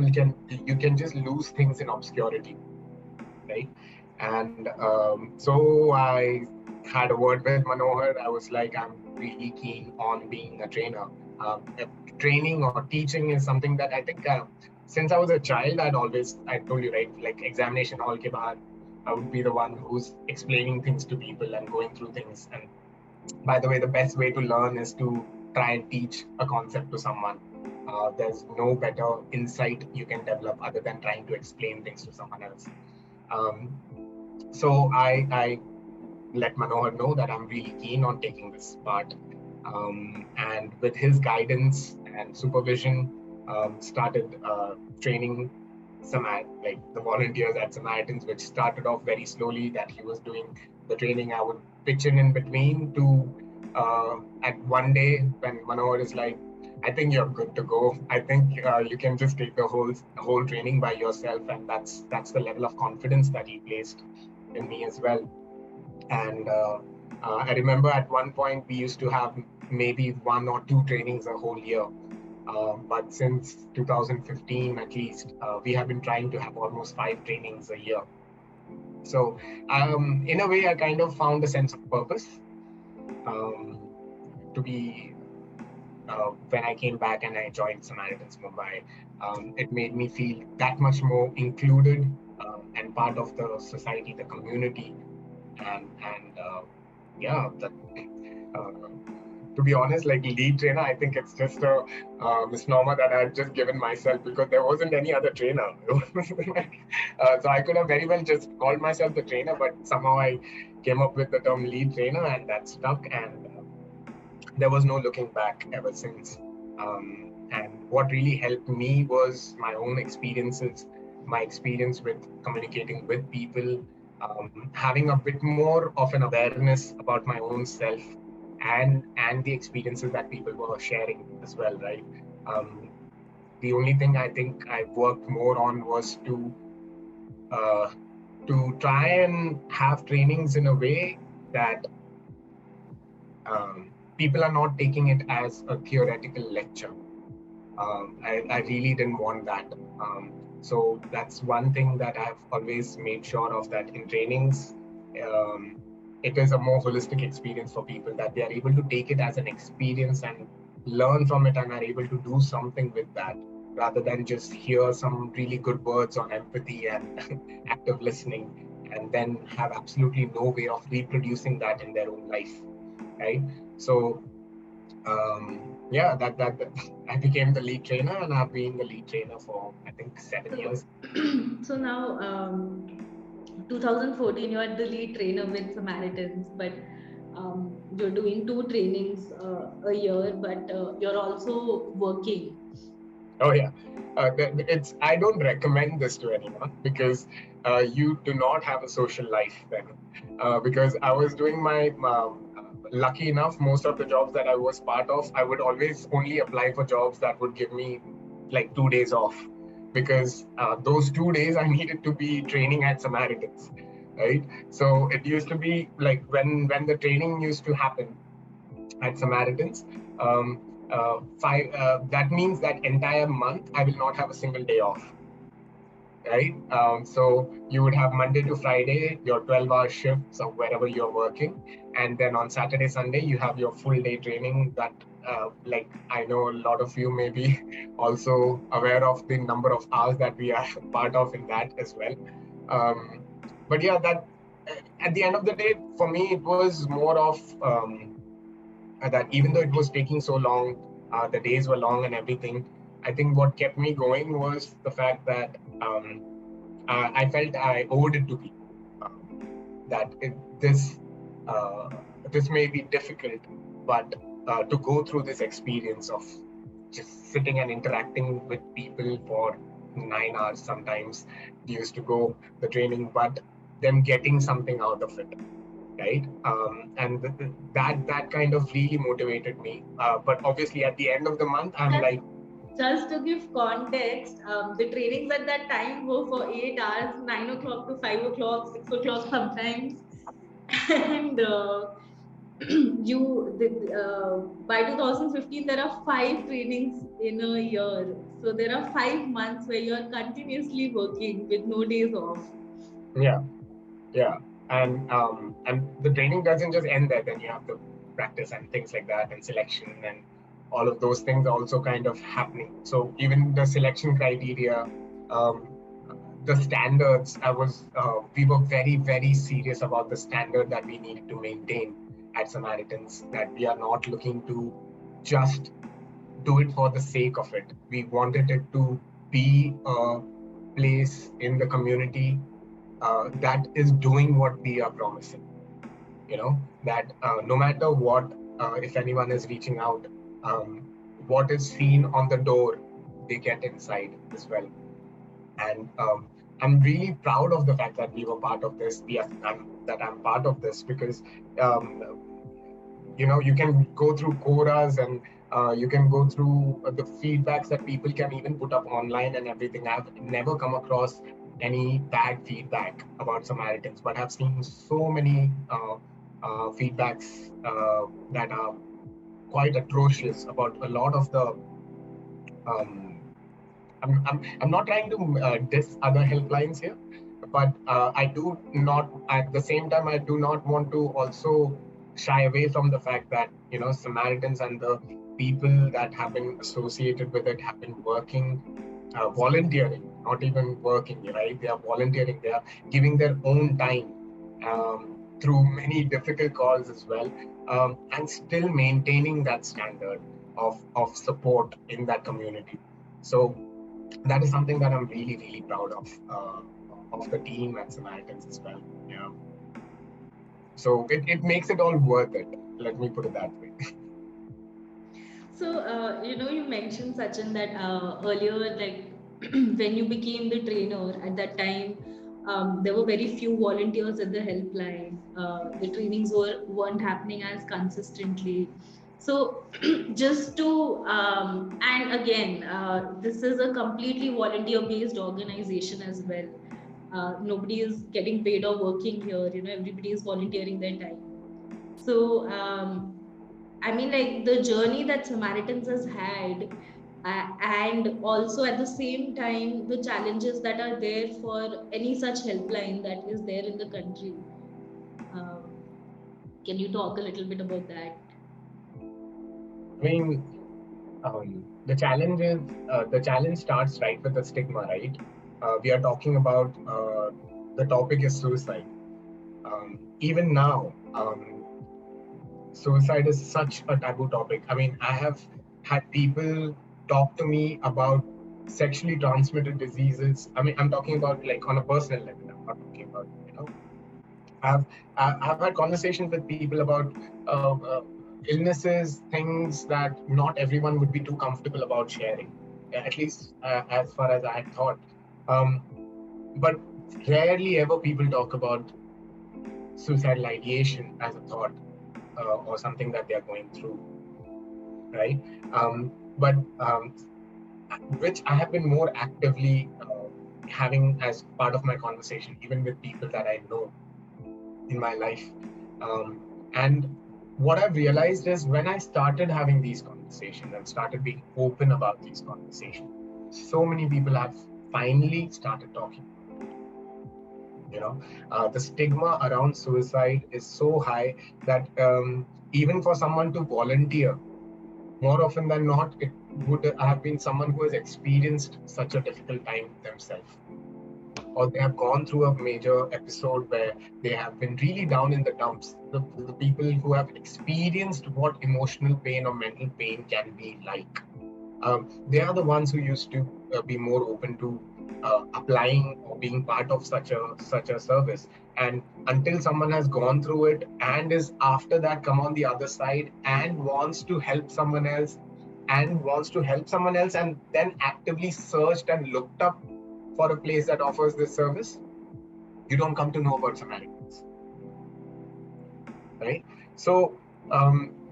can just lose things in obscurity, right? And so I had a word with Manohar. I was like, I'm really keen on being a trainer. Training or teaching is something that I think since I was a child, I told you, right, like examination hall ke bahar, I would be the one who's explaining things to people and going through things. And by the way, the best way to learn is to try and teach a concept to someone. There's no better insight you can develop other than trying to explain things to someone else. Um, so I let Manohar know that I'm really keen on taking this part. And with his guidance and supervision, started training like the volunteers at Samaritans, which started off very slowly. That he was doing the training, I would pitch in between to. And one day when Manohar is like, I think you're good to go. I think you can just take the whole training by yourself, and that's the level of confidence that he placed in me as well. And I remember at one point we used to have maybe one or two trainings a whole year. But since 2015, at least, we have been trying to have almost 5 trainings a year. So, in a way, I kind of found a sense of purpose um, to be when I came back and I joined Samaritans Mumbai. It made me feel that much more included and part of the society, the community, and yeah, uh, to be honest, like lead trainer, I think it's just a misnomer that I've just given myself because there wasn't any other trainer. So I could have very well just called myself the trainer, but somehow I came up with the term lead trainer, and that stuck. And there was no looking back ever since. And what really helped me was my own experiences, my experience with communicating with people, having a bit more of an awareness about my own self, and the experiences that people were sharing as well, right? Um, the only thing I think I worked more on was uh, to try and have trainings in a way that people are not taking it as a theoretical lecture. I really didn't want that. So that's one thing that I've always made sure of, that in trainings, um, it is a more holistic experience for people, that they are able to take it as an experience and learn from it and are able to do something with that, rather than just hear some really good words on empathy and active listening and then have absolutely no way of reproducing that in their own life, right? So yeah, that I became the lead trainer, and I've been the lead trainer for I think 7 years. So, so now, 2014, you are the lead trainer with Samaritans, but you're doing two trainings a year, but you're also working. Oh yeah, it's I don't recommend this to anyone because you do not have a social life then. Because I was doing my lucky enough, most of the jobs that I was part of, I would always only apply for jobs that would give me like 2 days off, because those 2 days I needed to be training at Samaritans, right? So it used to be like when the training used to happen at Samaritans. That means that entire month I will not have a single day off, right? So you would have Monday to Friday, your 12-hour shifts of wherever you're working, and then on Saturday, Sunday, you have your full day training. That, like, I know a lot of you may be also aware of the number of hours that we are part of in that as well. Um, but yeah, that at the end of the day, for me, it was more of that even though it was taking so long, the days were long and everything. I think what kept me going was the fact that I felt I owed it to people. That uh, this may be difficult, but to go through this experience of just sitting and interacting with people for 9 hours sometimes, we used to go the training, but them getting something out of it, right? And that kind of really motivated me. But obviously, at the end of the month, I'm Just, like, just to give context, the trainings at that time were for 8 hours, 9 o'clock to 5 o'clock, 6 o'clock sometimes, and by 2015 there are 5 trainings in a year, so there are 5 months where you are continuously working with no days off. yeah, yeah, and the training doesn't just end there. Then you have the practice and things like that, and selection and all of those things also kind of happening. So even the selection criteria, um, the standards, we were very serious about the standard that we needed to maintain at Samaritans. That we are not looking to just do it for the sake of it. We wanted it to be a place in the community that is doing what we are promising. That no matter what, if anyone is reaching out, what is seen on the door, they get inside as well. And I'm really proud of the fact that we were part of this. That I'm part of this because um, you can go through quotas, and you can go through the feedbacks that people can even put up online and everything. I've never come across any bad feedback about Samaritans, but I've seen so many feedbacks that are quite atrocious about a lot of the um, I'm not trying to diss other helplines here, but I do not, at the same time, I do not want to also shy away from the fact that, Samaritans and the people that have been associated with it have been working, volunteering, not even working, right? They are volunteering, they are giving their own time through many difficult calls as well, and still maintaining that standard of support in that community. So that is something that I'm really proud of the team at Samaritans as well. Yeah. So it makes it all worth it. Let me put it that way. you mentioned Sachin that earlier, like when you became the trainer at that time, there were very few volunteers at the helpline. The trainings weren't happening as consistently. So, just to and again, this is a completely volunteer-based organization as well. Nobody is getting paid or working here. Everybody is volunteering their time. So, I mean, like the journey that Samaritans has had, and also at the same time, the challenges that are there for any such helpline that is there in the country. Um, can you talk a little bit about that? I mean, the challenge starts right with the stigma, right? We are talking about the topic is suicide. Even now, suicide is such a taboo topic. I mean, I have had people talk to me about sexually transmitted diseases. I mean, I'm talking about like on a personal level. I'm not talking about, I've I've had conversations with people about illnesses, things that not everyone would be too comfortable about sharing, at least as far as I had thought. Um, but rarely ever people talk about suicidal ideation as a thought or something that they are going through, right? But which I have been more actively having as part of my conversation, even with people that I know in my life. Um, and what I've realized is when I started having these conversations and started being open about these conversations, so many people have finally started talking about it. The stigma around suicide is so high that even for someone to volunteer, more often than not, it would have been someone who has experienced such a difficult time themselves, or they have gone through a major episode where they have been really down in the dumps. The people who have experienced what emotional pain or mental pain can be like. They are the ones who used to be more open to applying or being part of such a service. And until someone has gone through it and is after that come on the other side and wants to help someone else and then actively searched and looked up for a place that offers this service, you don't come to know about Samaritans, right? So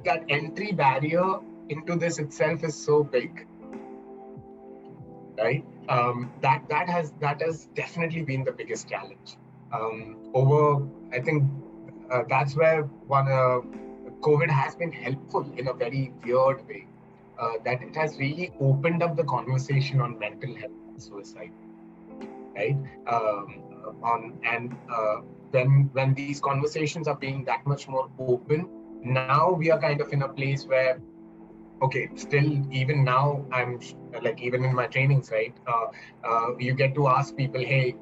that entry barrier into this itself is so big, right? That has definitely been the biggest challenge. Over, I think that's where one COVID has been helpful in a very weird way. That it has really opened up the conversation on mental health and suicide, right? On and when these conversations are being that much more open, now we are kind of in a place where, okay, still even now like even in my trainings, right? You get to ask people, hey,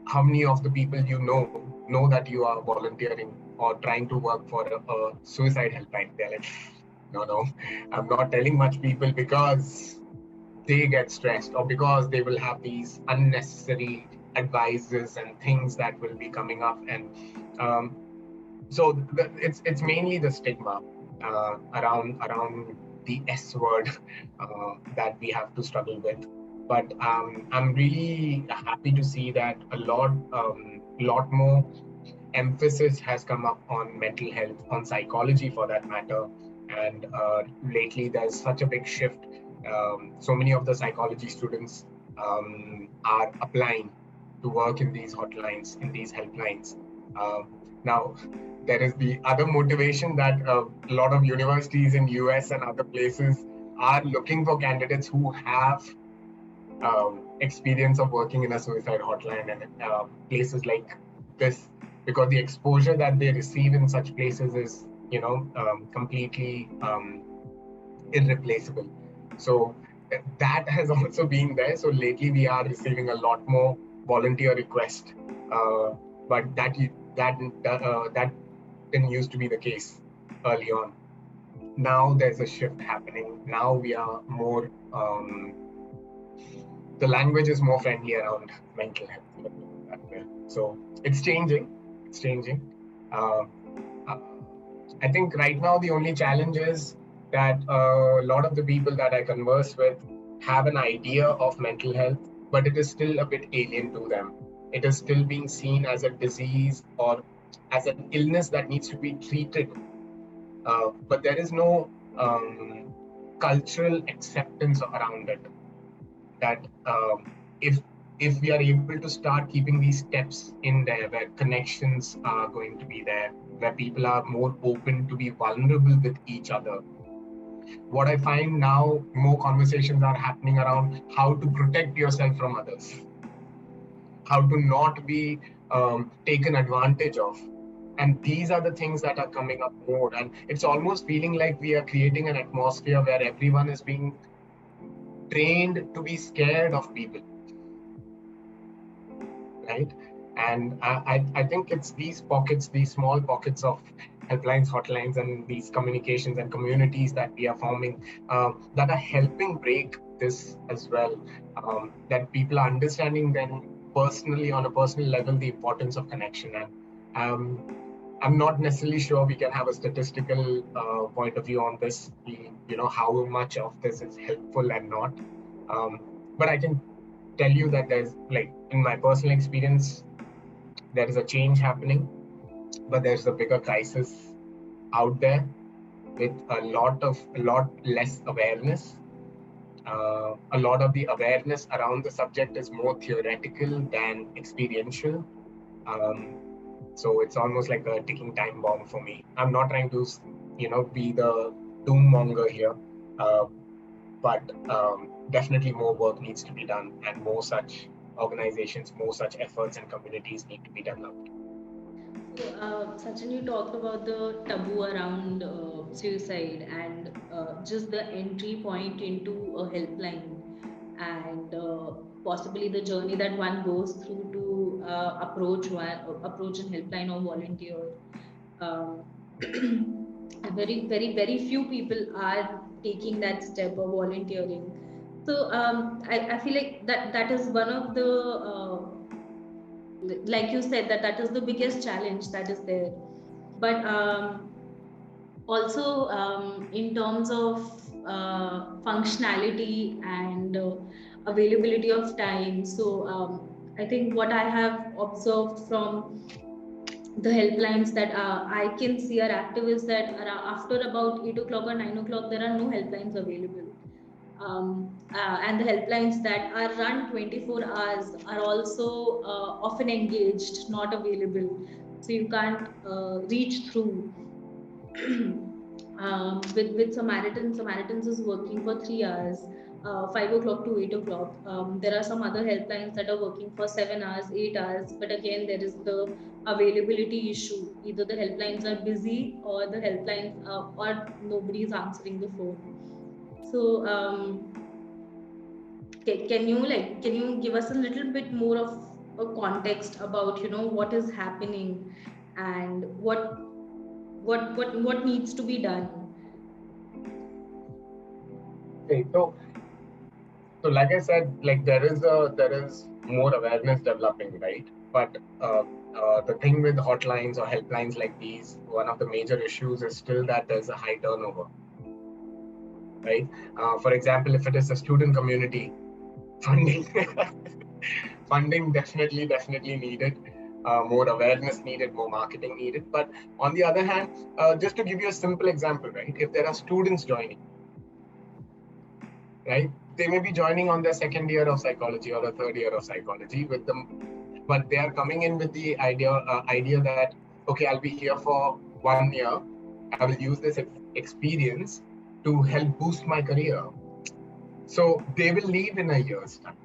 how many of the people know that you are volunteering or trying to work for a suicide helpline? They're like, no, I'm not telling much people because they get stressed or because they will have these unnecessary advices and things that will be coming up. And um, so it's mainly the stigma around the S word that we have to struggle with. But I'm really happy to see that a lot more emphasis has come up on mental health, on psychology for that matter. And lately, there's such a big shift. So many of the psychology students are applying to work in these hotlines, in these helplines. Now, there is the other motivation that a lot of universities in US and other places are looking for candidates who have experience of working in a suicide hotline and places like this, because the exposure that they receive in such places is, completely irreplaceable. So that has also been there. So lately we are receiving a lot more volunteer requests, uh, but that didn't used to be the case early on. Now there's a shift happening. Now we are more the language is more friendly around mental health. Let me put it that way. So it's changing. It's changing. Uh, uh, I think right now the only challenge is that a lot of the people that I converse with have an idea of mental health, but it is still a bit alien to them. It is still being seen as a disease or as an illness that needs to be treated. But there is no cultural acceptance around it. That if we are able to start keeping these steps in there, where connections are going to be there, where people are more open to be vulnerable with each other. What I find now, more conversations are happening around how to protect yourself from others, how to not be taken advantage of. And these are the things that are coming up more. And it's almost feeling like we are creating an atmosphere where everyone is being trained to be scared of people, right? And I think it's these pockets, these small pockets of helplines, hotlines, and these communications and communities that we are forming that are helping break this as well. That people are understanding then personally, on a personal level, the importance of connection. And I'm not necessarily sure we can have a statistical point of view on this, how much of this is helpful and not. But I can tell you that there's, like, in my personal experience, there is a change happening, but there's a bigger crisis out there with a lot less awareness. A lot of the awareness around the subject is more theoretical than experiential. Um, so it's almost like a ticking time bomb for me. I'm not trying to, be the doom monger here, uh, but definitely more work needs to be done, and more such organizations, more such efforts and communities need to be developed. So, Sachin, you talked about the taboo around suicide and just the entry point into a helpline, and possibly the journey that one goes through to approach a helpline or volunteer. Um, very few people are taking that step of volunteering. So I feel like that is one of the like you said, that is the biggest challenge that is there. But also in terms of functionality and availability of time. So I think what I have observed from the helplines that I can see are active is that after about 8 o'clock or 9 o'clock, there are no helplines available. And the helplines that are run 24 hours are also often engaged, not available. So you can't reach through. With Samaritans is working for 3 hours, 5 o'clock to 8 o'clock. There are some other helplines that are working for 7 hours, 8 hours, but again there is the availability issue. Either the helplines are busy or the helplines or nobody is answering the phone. So can you give us a little bit more of a context about what is happening and what needs to be done? Okay, so like I said, like there is more awareness developing, right? But the thing with hotlines or helplines like these, one of the major issues is still that there's a high turnover, right? For example, if it is a student community, funding funding definitely needed, more awareness needed, more marketing needed. But on the other hand, just to give you a simple example, right? If there are students joining, right, they may be joining on their second year of psychology or a third year of psychology with them, but they are coming in with the idea that, okay, I'll be here for 1 year, I will use this experience to help boost my career. So they will leave in a year's time,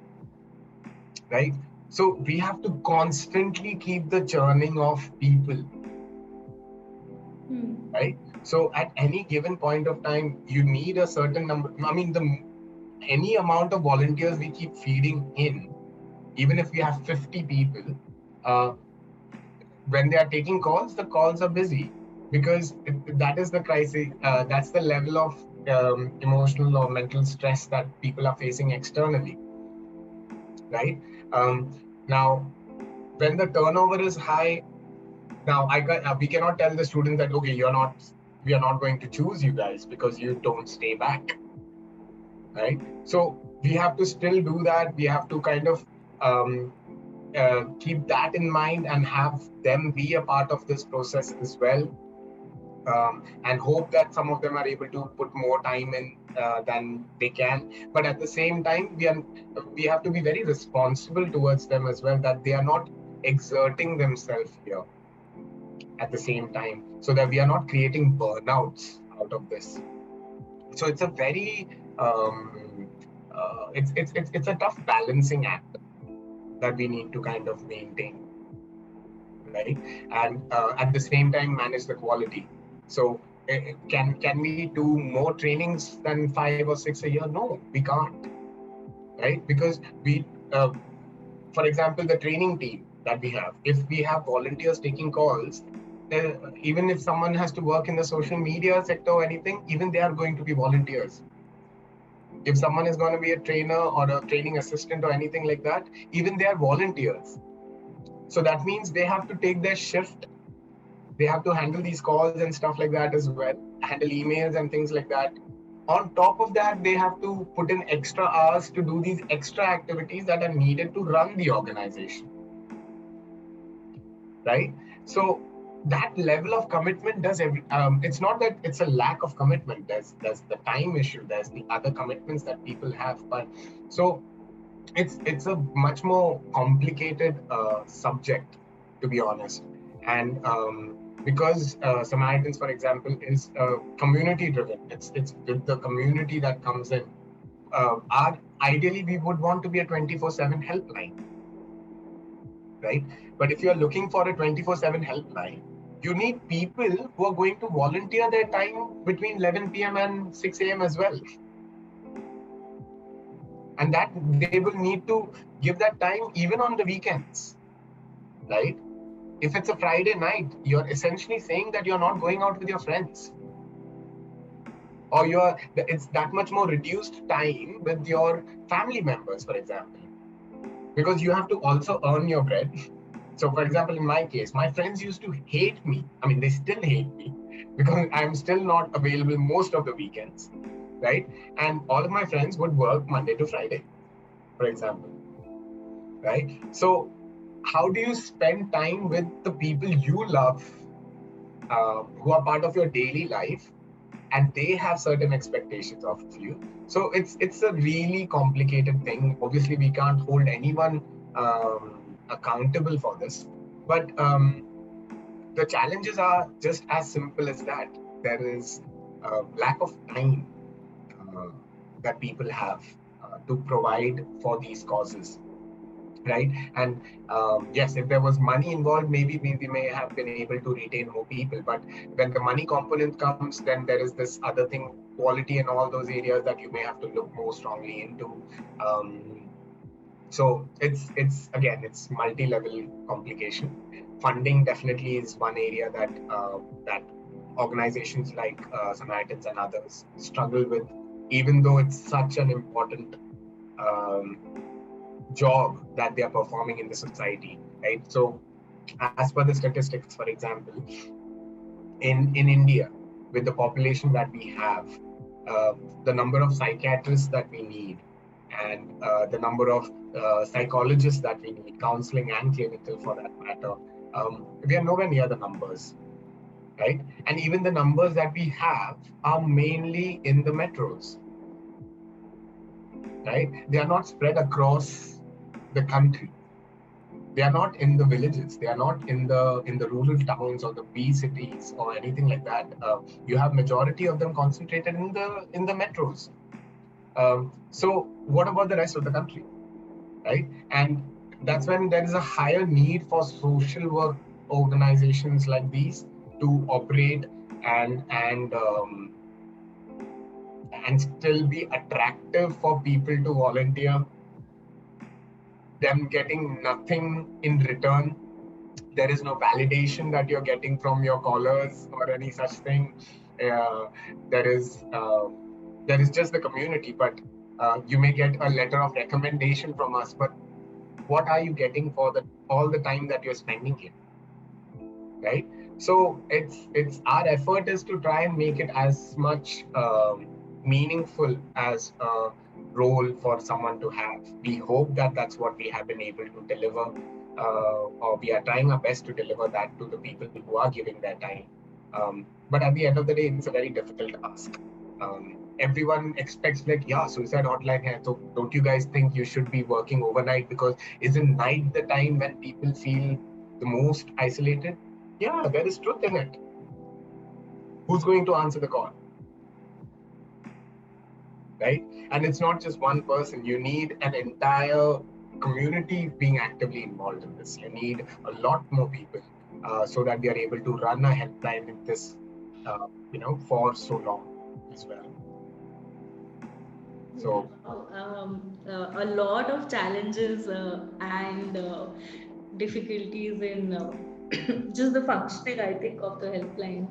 right? So we have to constantly keep the churning of people, right? So at any given point of time, you need a certain number. I mean, any amount of volunteers we keep feeding in, even if we have 50 people, uh, when they are taking calls, the calls are busy because that is the crisis. That's the level of emotional or mental stress that people are facing externally, right? Now, when the turnover is high, now we cannot tell the students that, okay, you're not we are not going to choose you guys because you don't stay back, right? So we have to still do that. We have to kind of keep that in mind and have them be a part of this process as well, and hope that some of them are able to put more time in than they can. But at the same time, we have to be very responsible towards them as well, that they are not exerting themselves here at the same time, so that we are not creating burnouts out of this. So it's a very it's a tough balancing act that we need to kind of maintain, right? And at the same time manage the quality. So can we do more trainings than 5 or 6 a year? No, we can't, right? Because we for example, the training team that we have, if we have volunteers taking calls, even if someone has to work in the social media sector or anything, even they are going to be volunteers. If someone is going to be a trainer or a training assistant or anything like that, even they are volunteers. So that means they have to take their shift, they have to handle these calls and stuff like that as well, handle emails and things like that. On top of that, they have to put in extra hours to do these extra activities that are needed to run the organization, right? So that level of commitment does it's not that it's a lack of commitment. There's the time issue, there's the other commitments that people have, but so it's a much more complicated subject, to be honest. And because Samaritans, for example, is community driven, it's with the community that comes in. Our ideally we would want to be a 24/7 helpline, right? But if you're looking for a 24/7 helpline, you need people who are going to volunteer their time between 11 p.m. and 6 a.m. as well. And that they will need to give that time even on the weekends, right? If it's a Friday night, you're essentially saying that you're not going out with your friends, or it's that much more reduced time with your family members, for example, because you have to also earn your bread. So, for example, in my case, my friends used to hate me. I mean, they still hate me because I'm still not available most of the weekends, right? And all of my friends would work Monday to Friday, for example, right? So, how do you spend time with the people you love, who are part of your daily life, and they have certain expectations of you? So it's a really complicated thing. Obviously, we can't hold anyone accountable for this, but the challenges are just as simple as that. There is a lack of time uh, that people have to provide for these causes, right? And yes, if there was money involved, maybe we may have been able to retain more people. But when the money component comes, then there is this other thing, quality and all those areas that you may have to look more strongly into. So it's again, it's multi-level complication. Funding definitely is one area that organizations like Samaritans and others struggle with, even though it's such an important um, job that they are performing in the society, right? So as per the statistics, for example, in India, with the population that we have, uh, the number of psychiatrists that we need, and the number of psychologists that we need, counseling and clinical for that matter, we are nowhere near the numbers, right? And even the numbers that we have are mainly in the metros, right? They are not spread across the country. They are not in the villages. They are not in the rural towns or the B cities or anything like that. You have majority of them concentrated in the metros. So what about the rest of the country, right? And that's when there is a higher need for social work organizations like these to operate and still be attractive for people to volunteer, them getting nothing in return. There is no validation that you're getting from your callers or any such thing. Uh, there is just the community, but you may get a letter of recommendation from us. But what are you getting for all the time that you're spending here, right? So it's our effort is to try and make it as much meaningful as a role for someone to have. We hope that that's what we have been able to deliver, or we are trying our best to deliver that to the people who are giving their time. But at the end of the day, it's a very difficult ask. Everyone expects, like, yeah, suicide hotline hai, so don't you guys think you should be working overnight, because isn't night the time when people feel the most isolated? Yeah, there is truth in it. Who's going to answer the call, right? And it's not just one person. You need an entire community being actively involved in this. You need a lot more people, so that we are able to run a helpline in this, for so long as well. Yeah, So a lot of challenges and difficulties in just the functioning, I think, of the helpline.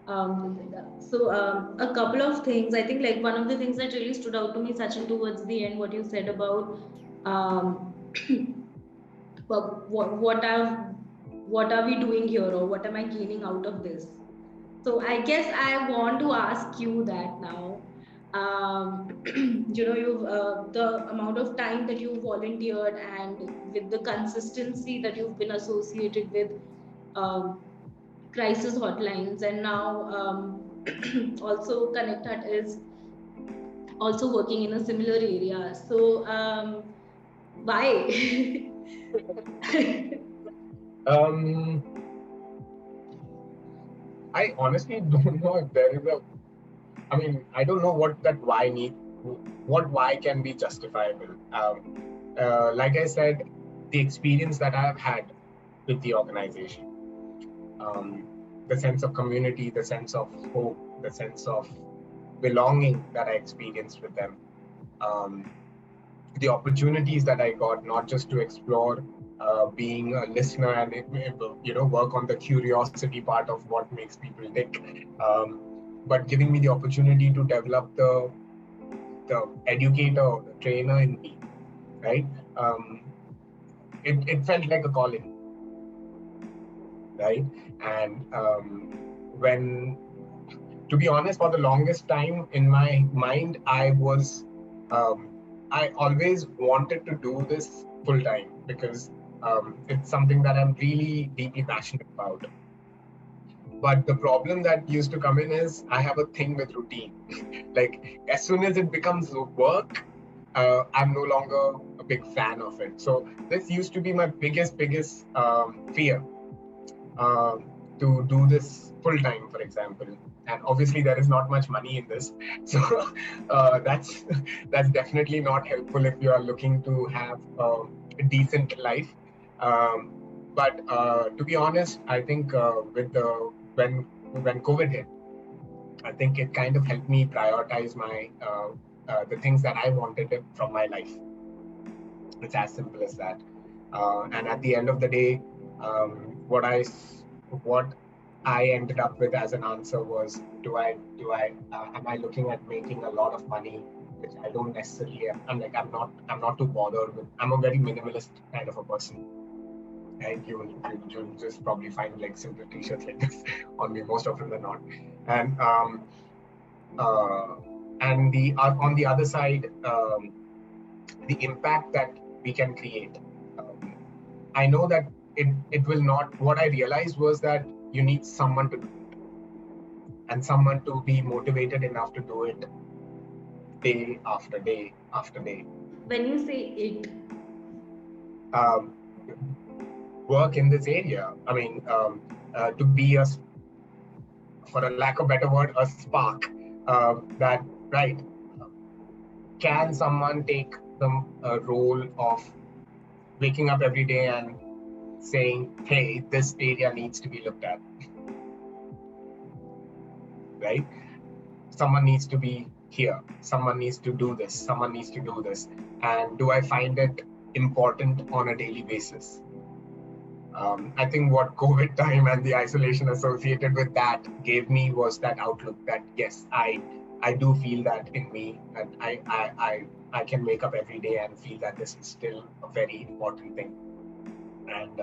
A couple of things. I think, like, one of the things that really stood out to me, Sachin, towards the end, what you said about um, what are we doing here, or what am I gaining out of this? So I guess I want to ask you that now. You've the amount of time that you've volunteered, and with the consistency that you've been associated with um, crisis hotlines, and now also Connect Hut is also working in a similar area. So why? um, I honestly don't know if there is a. I mean, I don't know what that why need. What why can be justifiable. Like I said, the experience that I've had with the organization, um, the sense of community, the sense of hope, the sense of belonging that I experienced with them, um, the opportunities that I got, not just to explore, being a listener and work on the curiosity part of what makes people tick, but giving me the opportunity to develop the educator, the trainer in me, right? Um, it felt like a calling, right? And when, to be honest, for the longest time in my mind, um, I always wanted to do this full time, because it's something that I'm really deeply passionate about. But the problem that used to come in is I have a thing with routine. Like, as soon as it becomes work, I'm no longer a big fan of it. So this used to be my biggest fear, um, to do this full time, for example. And obviously, there is not much money in this, so that's definitely not helpful if you are looking to have a decent life. Um, but to be honest, I think with the when COVID hit, I think it kind of helped me prioritize my the things that I wanted from my life. It's as simple as that. And at the end of the day, what I ended up with as an answer was, am I looking at making a lot of money, which I don't necessarily am. I'm not too bothered with. I'm a very minimalist kind of a person. And you just probably find like simple t-shirts like this on me most often than not. And uh, the on the other side, the impact that we can create. Um, I know that it will not. What I realized was that you need someone to do it, and someone to be motivated enough to do it day after day after day. When you say it, Um, Work in this area. I mean, to be for a lack of better word, a spark. That right? Can someone take the role of waking up every day and saying, hey, this area needs to be looked at, right? Someone needs to be here. Someone needs to do this. Someone needs to do this. And do I find it important on a daily basis? I think what COVID time and the isolation associated with that gave me was that outlook that, yes, I do feel that in me, and I can wake up every day and feel that this is still a very important thing. And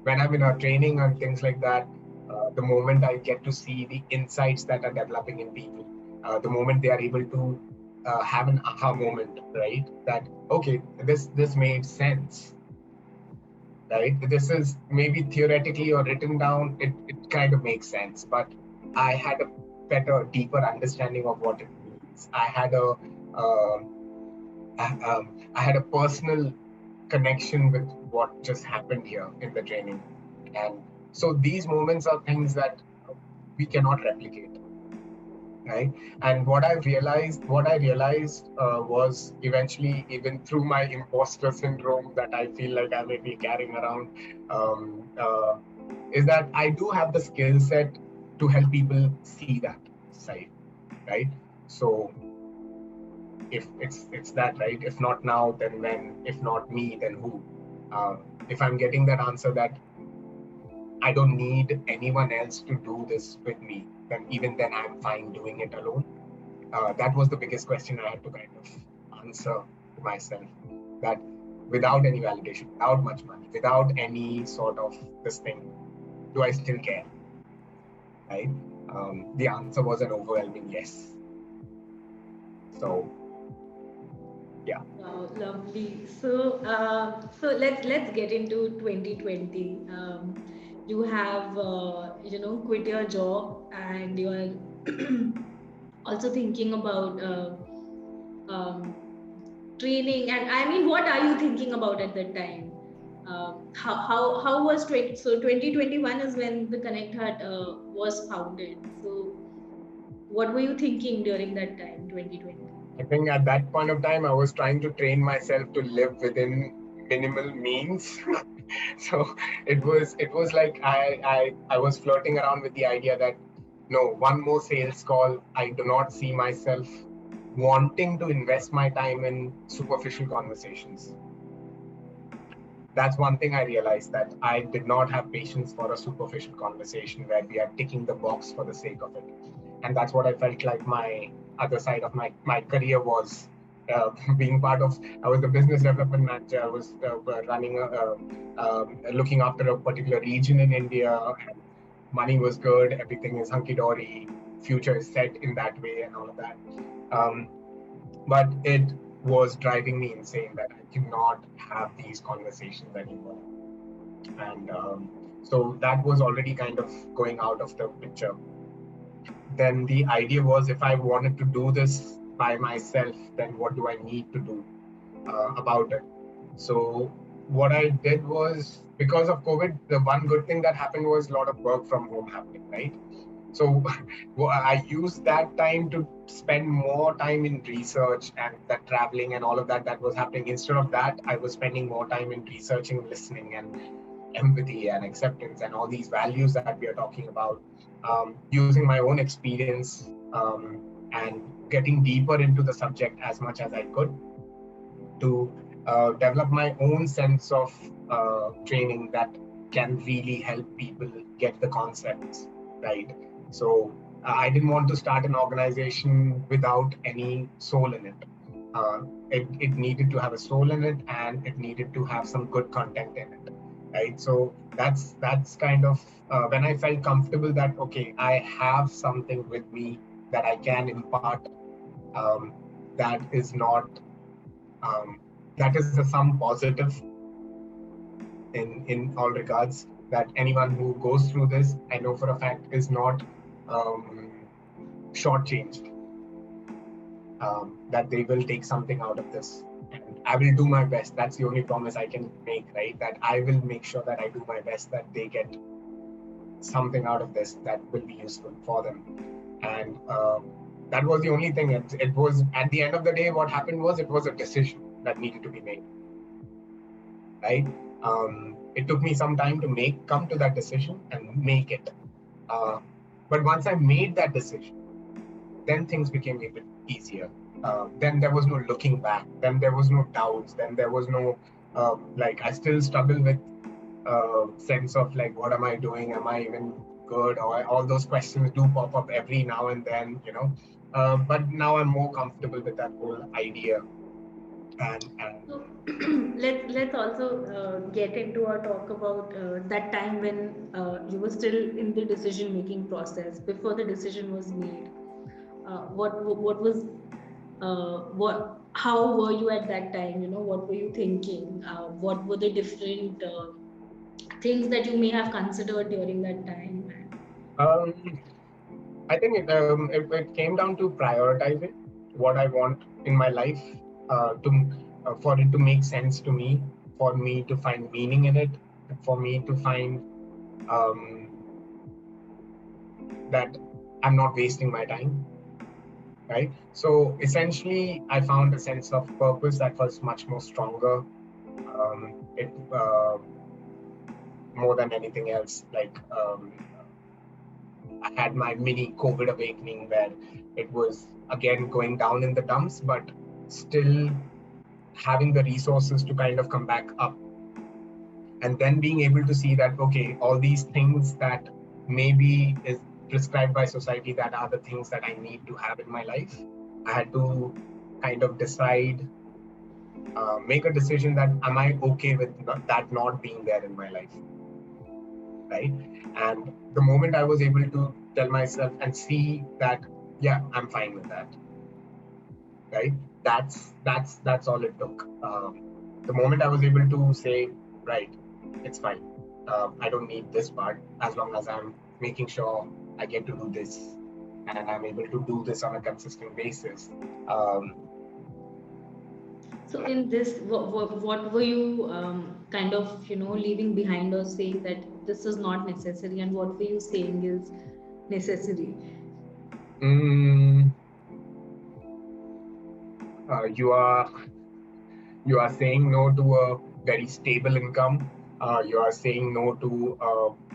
when I'm in a training and things like that, the moment I get to see the insights that are developing in people, the moment they are able to have an aha moment, right? That okay, this made sense, right? This is maybe theoretically or written down, it kind of makes sense, but I had a better, deeper understanding of what it means. Um, I had a personal connection with what just happened here in the training, and so these moments are things that we cannot replicate, right? And what I realized was eventually, even through my imposter syndrome that I feel like I may be carrying around, um, uh, is that I do have the skill set to help people see that side, right? So if it's that, right? If not now, then when? If not me, then who? If I'm getting that answer that I don't need anyone else to do this with me, then even then I'm fine doing it alone. That was the biggest question I had to kind of answer to myself. That without any validation, without much money, without any sort of this thing, do I still care? Right? The answer was an overwhelming yes. So yeah. Wow, lovely. So let's get into 2020. You have quit your job, and you are also thinking about um, training. And I mean, what are you thinking about at that time? How was 2021 is when the Connect Heart was founded. So what were you thinking during that time, 2020? I think at that point of time, I was trying to train myself to live within minimal means. So it was like I was flirting around with the idea that no, one more sales call. I do not see myself wanting to invest my time in superficial conversations. That's one thing I realized, that I did not have patience for a superficial conversation where we are ticking the box for the sake of it. And that's what I felt like my other side of my career was. Being part of, I was the business development manager. I was running, looking after a particular region in India, and money was good. Everything is hunky dory. Future is set in that way, and all of that. Um, but it was driving me insane that I cannot have these conversations anymore. And so that was already kind of going out of the picture. Then the idea was, if I wanted to do this by myself, then what do I need to do about it? So what I did was, because of COVID, the one good thing that happened was a lot of work from home happening, right? So well, I used that time to spend more time in research and that traveling and all of that was happening. Instead of that, I was spending more time in researching, listening, and empathy and acceptance and all these values that we are talking about, using my own experience, and getting deeper into the subject as much as I could to develop my own sense of training that can really help people get the concepts right. So I didn't want to start an organization without any soul in it. It needed to have a soul in it, and it needed to have some good content in it, right? So that's kind of when I felt comfortable that okay, I have something with me that I can impart, um, that is not um, that is a sum positive in all regards, that anyone who goes through this, I know for a fact, is not um, shortchanged, that they will take something out of this. And I will do my best. That's the only promise I can make, right? That I will make sure that I do my best, that they get something out of this that will be useful for them. And that was the only thing. It was, at the end of the day, what happened was, it was a decision that needed to be made, right? It took me some time to come to that decision and make it. Uh, but once I made that decision, then things became a bit easier. Then there was no looking back. Then there was no doubts. Then there was no like, I still struggle with sense of like, what am I doing? Am I even good? Or all those questions do pop up every now and then, you know. But now I'm more comfortable with that whole idea And So let's also get into or talk about that time when you were still in the decision making process before the decision was made. What was what how were you at that time? You know, what were you thinking? What were the different things that you may have considered during that time? um, I think it came down to prioritizing what I want in my life, to for it to make sense to me, for me to find meaning in it, for me to find um, that I'm not wasting my time, right? So essentially, I found a sense of purpose that was much more stronger. It More than anything else, like I had my mini COVID awakening where it was again going down in the dumps, but still having the resources to kind of come back up, and then being able to see that okay, all these things that maybe is prescribed by society, that are the things that I need to have in my life. I had to kind of decide, make a decision that am I okay with that not being there in my life, right? And the moment I was able to tell myself and see that yeah, I'm fine with that, right? That's all it took. The moment I was able to say, right, it's fine. I don't need this part as long as I'm making sure I get to do this and I'm able to do this on a consistent basis. Um, So in this, what were you kind of, you know, leaving behind or saying that this is not necessary, and what were you saying is necessary? mm, you are saying no to a very stable income. You are saying no to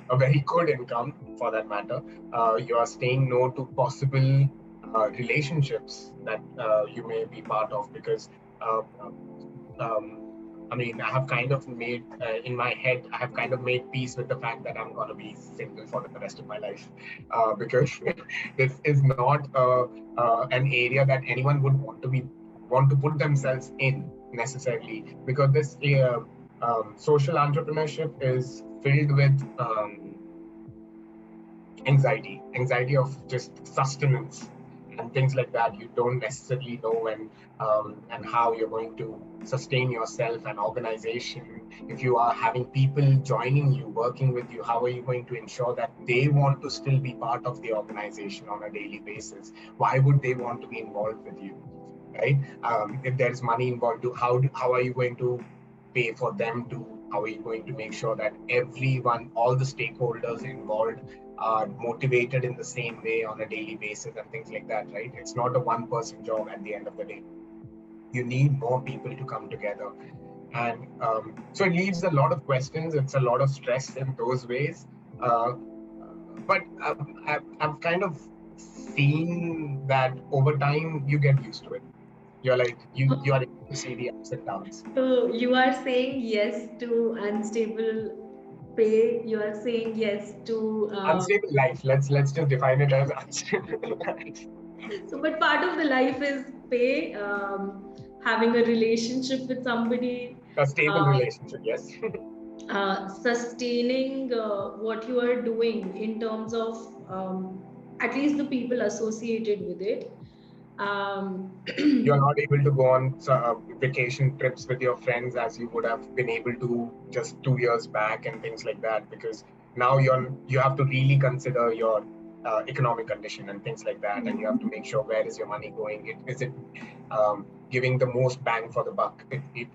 a very good income, for that matter. You are saying no to possible relationships that you may be part of, because uh, um, I mean, I have kind of made in my head, I have kind of made peace with the fact that I'm going to be single for the rest of my life, because this is not an area that anyone would want to put themselves in necessarily, because this social entrepreneurship is filled with anxiety of just sustenance and things like that. You don't necessarily know when and how you're going to sustain yourself and organization. If you are having people joining you, working with you, how are you going to ensure that they want to still be part of the organization on a daily basis? Why would they want to be involved with you, right? If there's money involved, how are you going to pay for them to? How are you going to make sure that everyone, all the stakeholders involved, are motivated in the same way on a daily basis and things like that, right? It's not a one-person job at the end of the day. You need more people to come together, and so it leaves a lot of questions. It's a lot of stress in those ways, uh, but I've kind of seen that over time you get used to it. You're like you are able to see the ups and downs. So you are saying yes to unstable pay. You are saying yes to Unstable life. Let's just define it as unstable life. so, but part of the life is pay. Having a relationship with somebody, A stable uh, relationship, yes. sustaining what you are doing in terms of at least the people associated with it. Um, You're not able to go on vacation trips with your friends as you would have been able to just 2 years back and things like that, because now you have to really consider your economic condition and things like that, and you have to make sure where is your money going. Is it giving the most bang for the buck?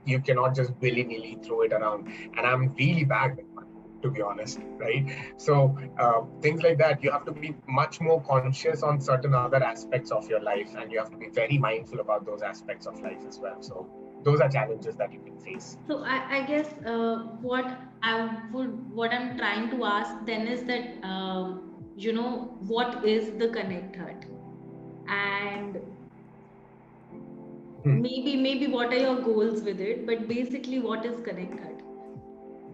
You cannot just willy-nilly throw it around, and I'm really bad with money, to be honest, right? So things like that, you have to be much more conscious on certain other aspects of your life, and you have to be very mindful about those aspects of life as well. So those are challenges that you can face. So I guess what I'm trying to ask then is that you know, what is the connect hut, and Hmm. maybe what are your goals with it, but basically what is connect hut?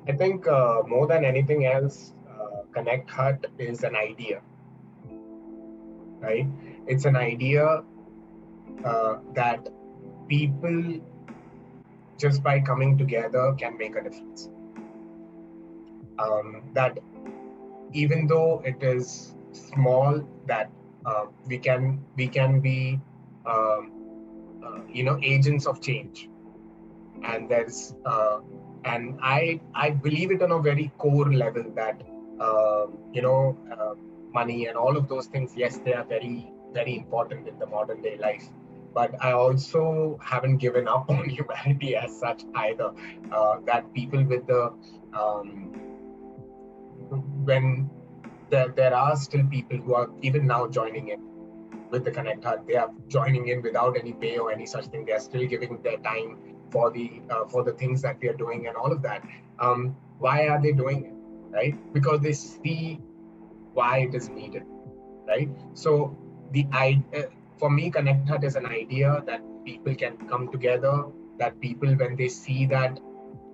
I think more than anything else, Connect Hut is an idea, right? It's an idea that people just by coming together can make a difference. That even though it is small, that we can be agents of change. And I believe it on a very core level that money and all of those things, yes, they are very very important in the modern day life, but I also haven't given up on humanity as such either. That people with the when there are still people who are even now joining in with the Connect Heart. They are joining in without any pay or any such thing. They are still giving their time for the things that we are doing and all of that. Why are they doing it? Right? Because they see why it is needed. Right? So the idea for me, Connect Heart is an idea that people can come together. That people, when they see that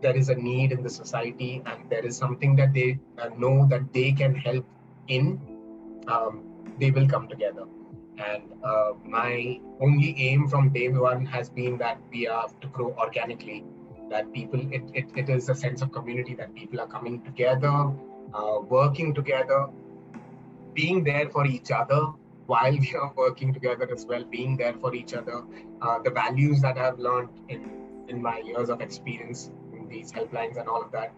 there is a need in the society and there is something that they know that they can help in, um, they will come together. And my only aim from day one has been that we have to grow organically, that people, it is a sense of community, that people are coming together, working together, being there for each other while we are working together as well, being there for each other. The values that I've learned in my years of experience in these helplines and all of that,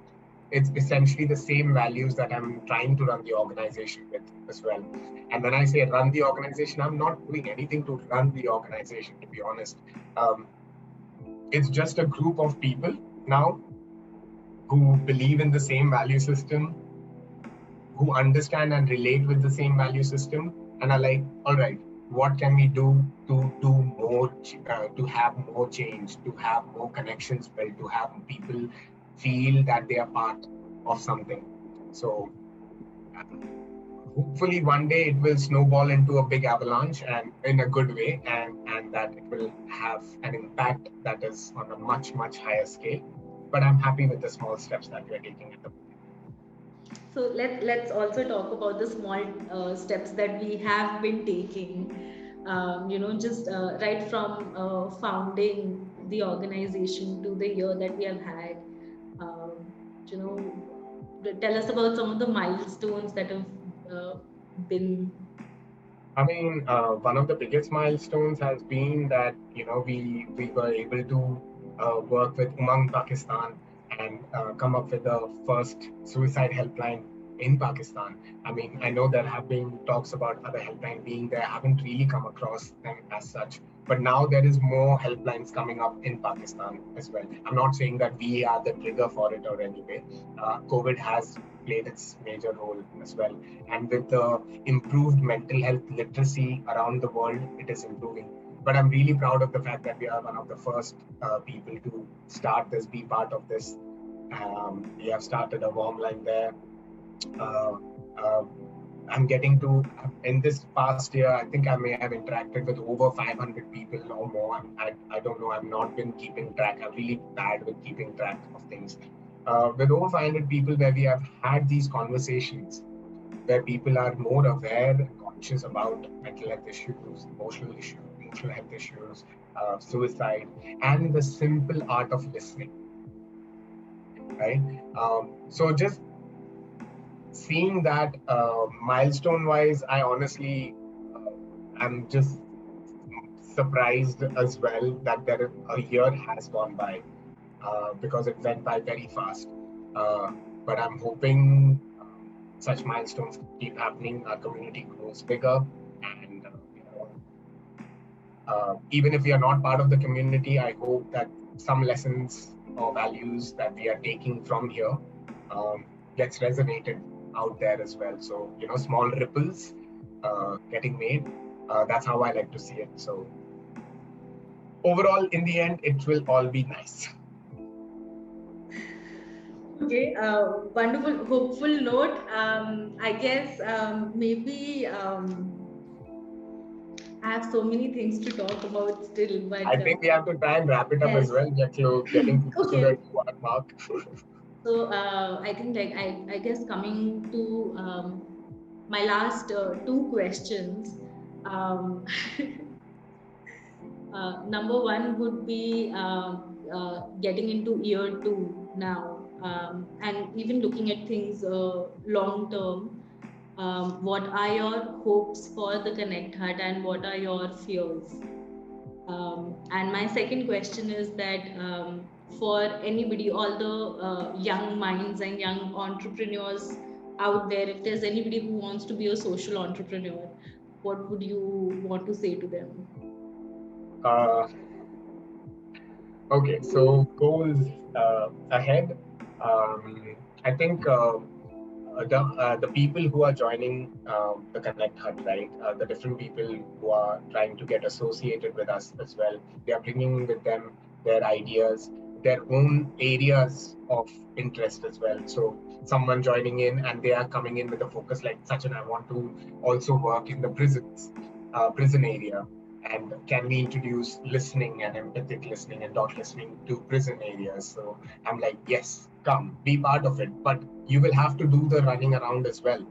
it's essentially the same values that I'm trying to run the organization with as well. And when I say run the organization, I'm not doing anything to run the organization, to be honest. Um, it's just a group of people now who believe in the same value system, who understand and relate with the same value system, and are like, all right, what can we do to do more, to have more change, to have more connections built, to have people feel that they are part of something. So hopefully one day it will snowball into a big avalanche, and in a good way, and that it will have an impact that is on a much much higher scale. But I'm happy with the small steps that we are taking at the moment. So let's also talk about the small steps that we have been taking. Just right from founding the organization to the year that we have had. Um, you know, tell us about some of the milestones that have been. I mean, one of the biggest milestones has been that we were able to work with Umang Pakistan and come up with the first suicide helpline in Pakistan. I mean, I know there have been talks about other helpline being there. I haven't really come across them as such, but now there is more helplines coming up in Pakistan as well. I'm not saying that we are the trigger for it or anyway. COVID has played its major role as well, and with the improved mental health literacy around the world, it is improving. But I'm really proud of the fact that we are one of the first people to start this, be part of this. We have started a warm line there. Uh, uh, I'm getting to, in this past year, I think I may have interacted with over 500 people or more. I don't know. I've not been keeping track. I'm really bad with keeping track of things. With over 500 people, where we have had these conversations, where people are more aware and conscious about mental health issues, emotional health issues, suicide, and the simple art of listening, right? So just seeing that milestone wise, I honestly, I'm just surprised as well that a year has gone by, because it went by very fast. Uh, but I'm hoping such milestones keep happening. Our community grows bigger, and even if we are not part of the community, I hope that some lessons or values that we are taking from here gets resonated out there as well. So small ripples getting made. That's how I like to see it. So overall, in the end, it will all be nice. Okay, wonderful, hopeful note. I guess maybe I have so many things to talk about still, I but think we have to try and wrap it up as yes. well. Getting close to the Okay. 2 hour mark. So I think like I guess coming to my last two questions. Um, Number one would be getting into year two now, and even looking at things long term. What are your hopes for the Connect Hut, and what are your fears? And my second question is that for anybody, all the young minds and young entrepreneurs out there, if there's anybody who wants to be a social entrepreneur, what would you want to say to them? Uh, okay, so goals ahead. I think the people who are joining the Connect Hut, right? The different people who are trying to get associated with us as well. They are bringing with them their ideas, their own areas of interest as well. So someone joining in and they are coming in with a focus like Sachin, I want to also work in the prison area. And can we introduce listening and empathic listening and dot listening to prison areas? So I'm like, yes, come, be part of it. But you will have to do the running around as well.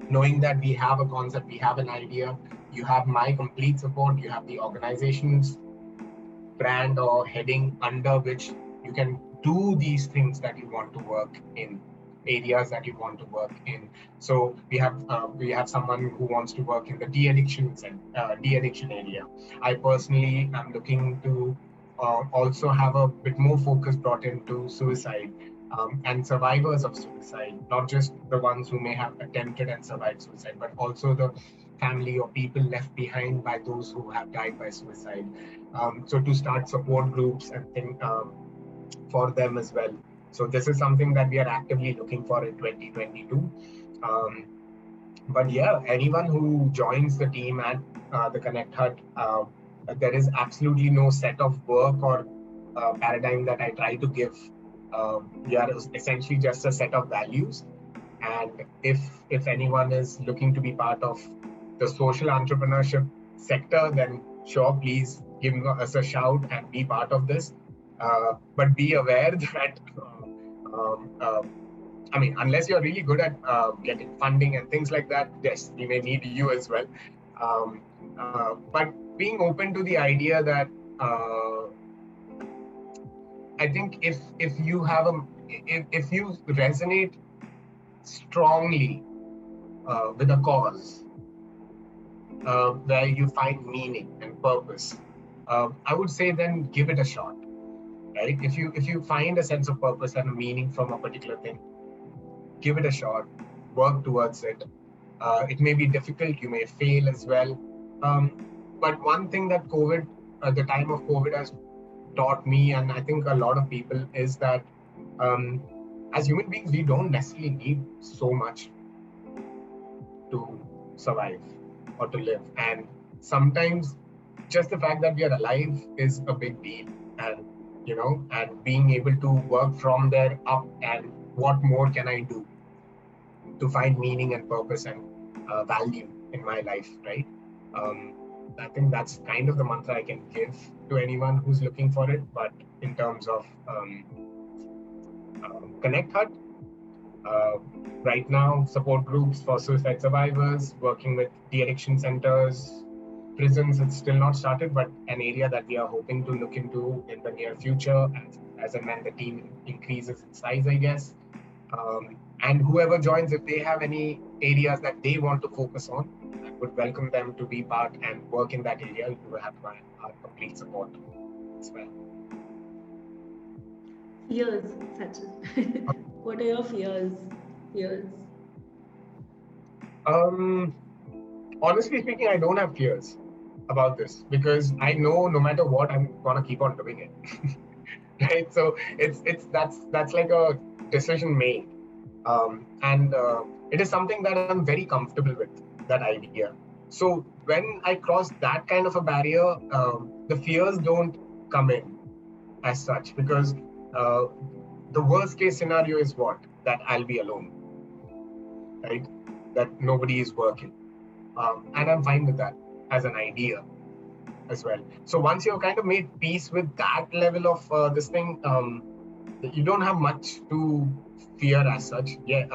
Knowing that we have a concept, we have an idea, you have my complete support, you have the organization's brand or heading under which you can do these things that you want to work in areas that you want to work in. So we have someone who wants to work in the de-addiction area. I personally am looking to also have a bit more focus brought into suicide and survivors of suicide, not just the ones who may have attempted and survived suicide, but also the family or people left behind by those who have died by suicide. So to start support groups and things for them as well. So this is something that we are actively looking for in 2022. Um, but yeah, anyone who joins the team at the Connect Hut, there is absolutely no set of work or paradigm that I try to give. We are essentially just a set of values. And if anyone is looking to be part of the social entrepreneurship sector, then sure, please give us a shout and be part of this. But be aware that, I mean, unless you're really good at getting funding and things like that, yes, we may need you as well. But being open to the idea that I think if you have if you resonate strongly with a cause where you find meaning and purpose, I would say then give it a shot. Right? If you find a sense of purpose and a meaning from a particular thing, give it a shot. Work towards it. It may be difficult. You may fail as well. But one thing that the time of COVID has taught me, and I think a lot of people, is that as human beings, we don't necessarily need so much to survive or to live. And sometimes just the fact that we are alive is a big deal. And, and being able to work from there up and what more can I do to find meaning and purpose and value in my life, right? I think that's kind of the mantra I can give to anyone who's looking for it. But in terms of Connect Hut, right now, support groups for suicide survivors, working with de-addiction centers, prisons, it's still not started, but an area that we are hoping to look into in the near future as and when the team increases in size, I guess. And whoever joins, if they have any areas that they want to focus on, I would welcome them to be part and work in that area. You will have our complete support as well. Fears, Sachin. What are your fears? Fears. Honestly speaking, I don't have fears about this because I know no matter what, I'm gonna keep on doing it. Right? So that's like a decision made, and it is something that I'm very comfortable with, that idea. So when I cross that kind of a barrier, the fears don't come in as such, because the worst case scenario is what? That I'll be alone, right? That nobody is working. And I'm fine with that as an idea as well. So once you've kind of made peace with that level of this thing, you don't have much to fear as such. Yeah.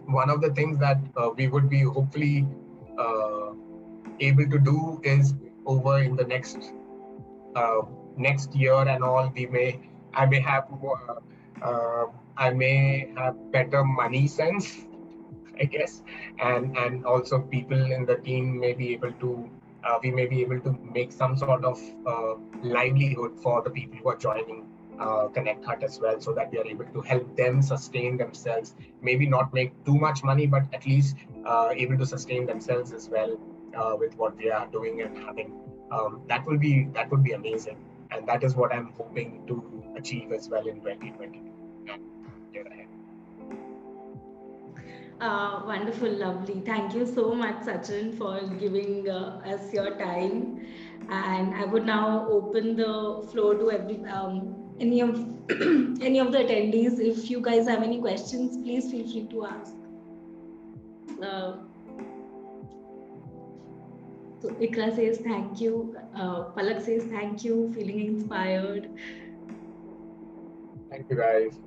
One of the things that we would be hopefully able to do is over in the next year and all, I may have more, I may have better money sense, I guess, and also people in the team may be able to, we may be able to make some sort of livelihood for the people who are joining Connect Hut as well, so that we are able to help them sustain themselves. Maybe not make too much money, but at least able to sustain themselves as well with what we are doing and having. That would be amazing, and that is what I'm hoping to achieve as well in 2022 and year ahead. Wonderful, lovely. Thank you so much, Sachin, for giving us your time. And I would now open the floor to any of any of the attendees. If you guys have any questions, please feel free to ask. So Ikra says thank you. Palak says thank you. Feeling inspired. Thank you guys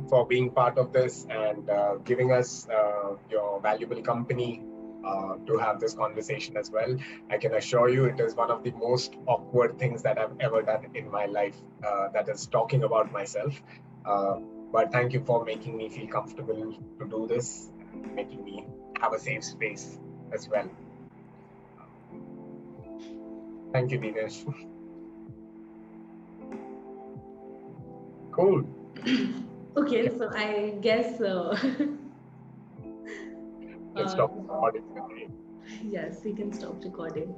for being part of this and giving us your valuable company to have this conversation as well. I can assure you it is one of the most awkward things that I've ever done in my life, that is talking about myself. But thank you for making me feel comfortable to do this and making me have a safe space as well. Thank you, Dinesh. Cool. Okay, so I guess Let's stop recording. yes, we can stop recording.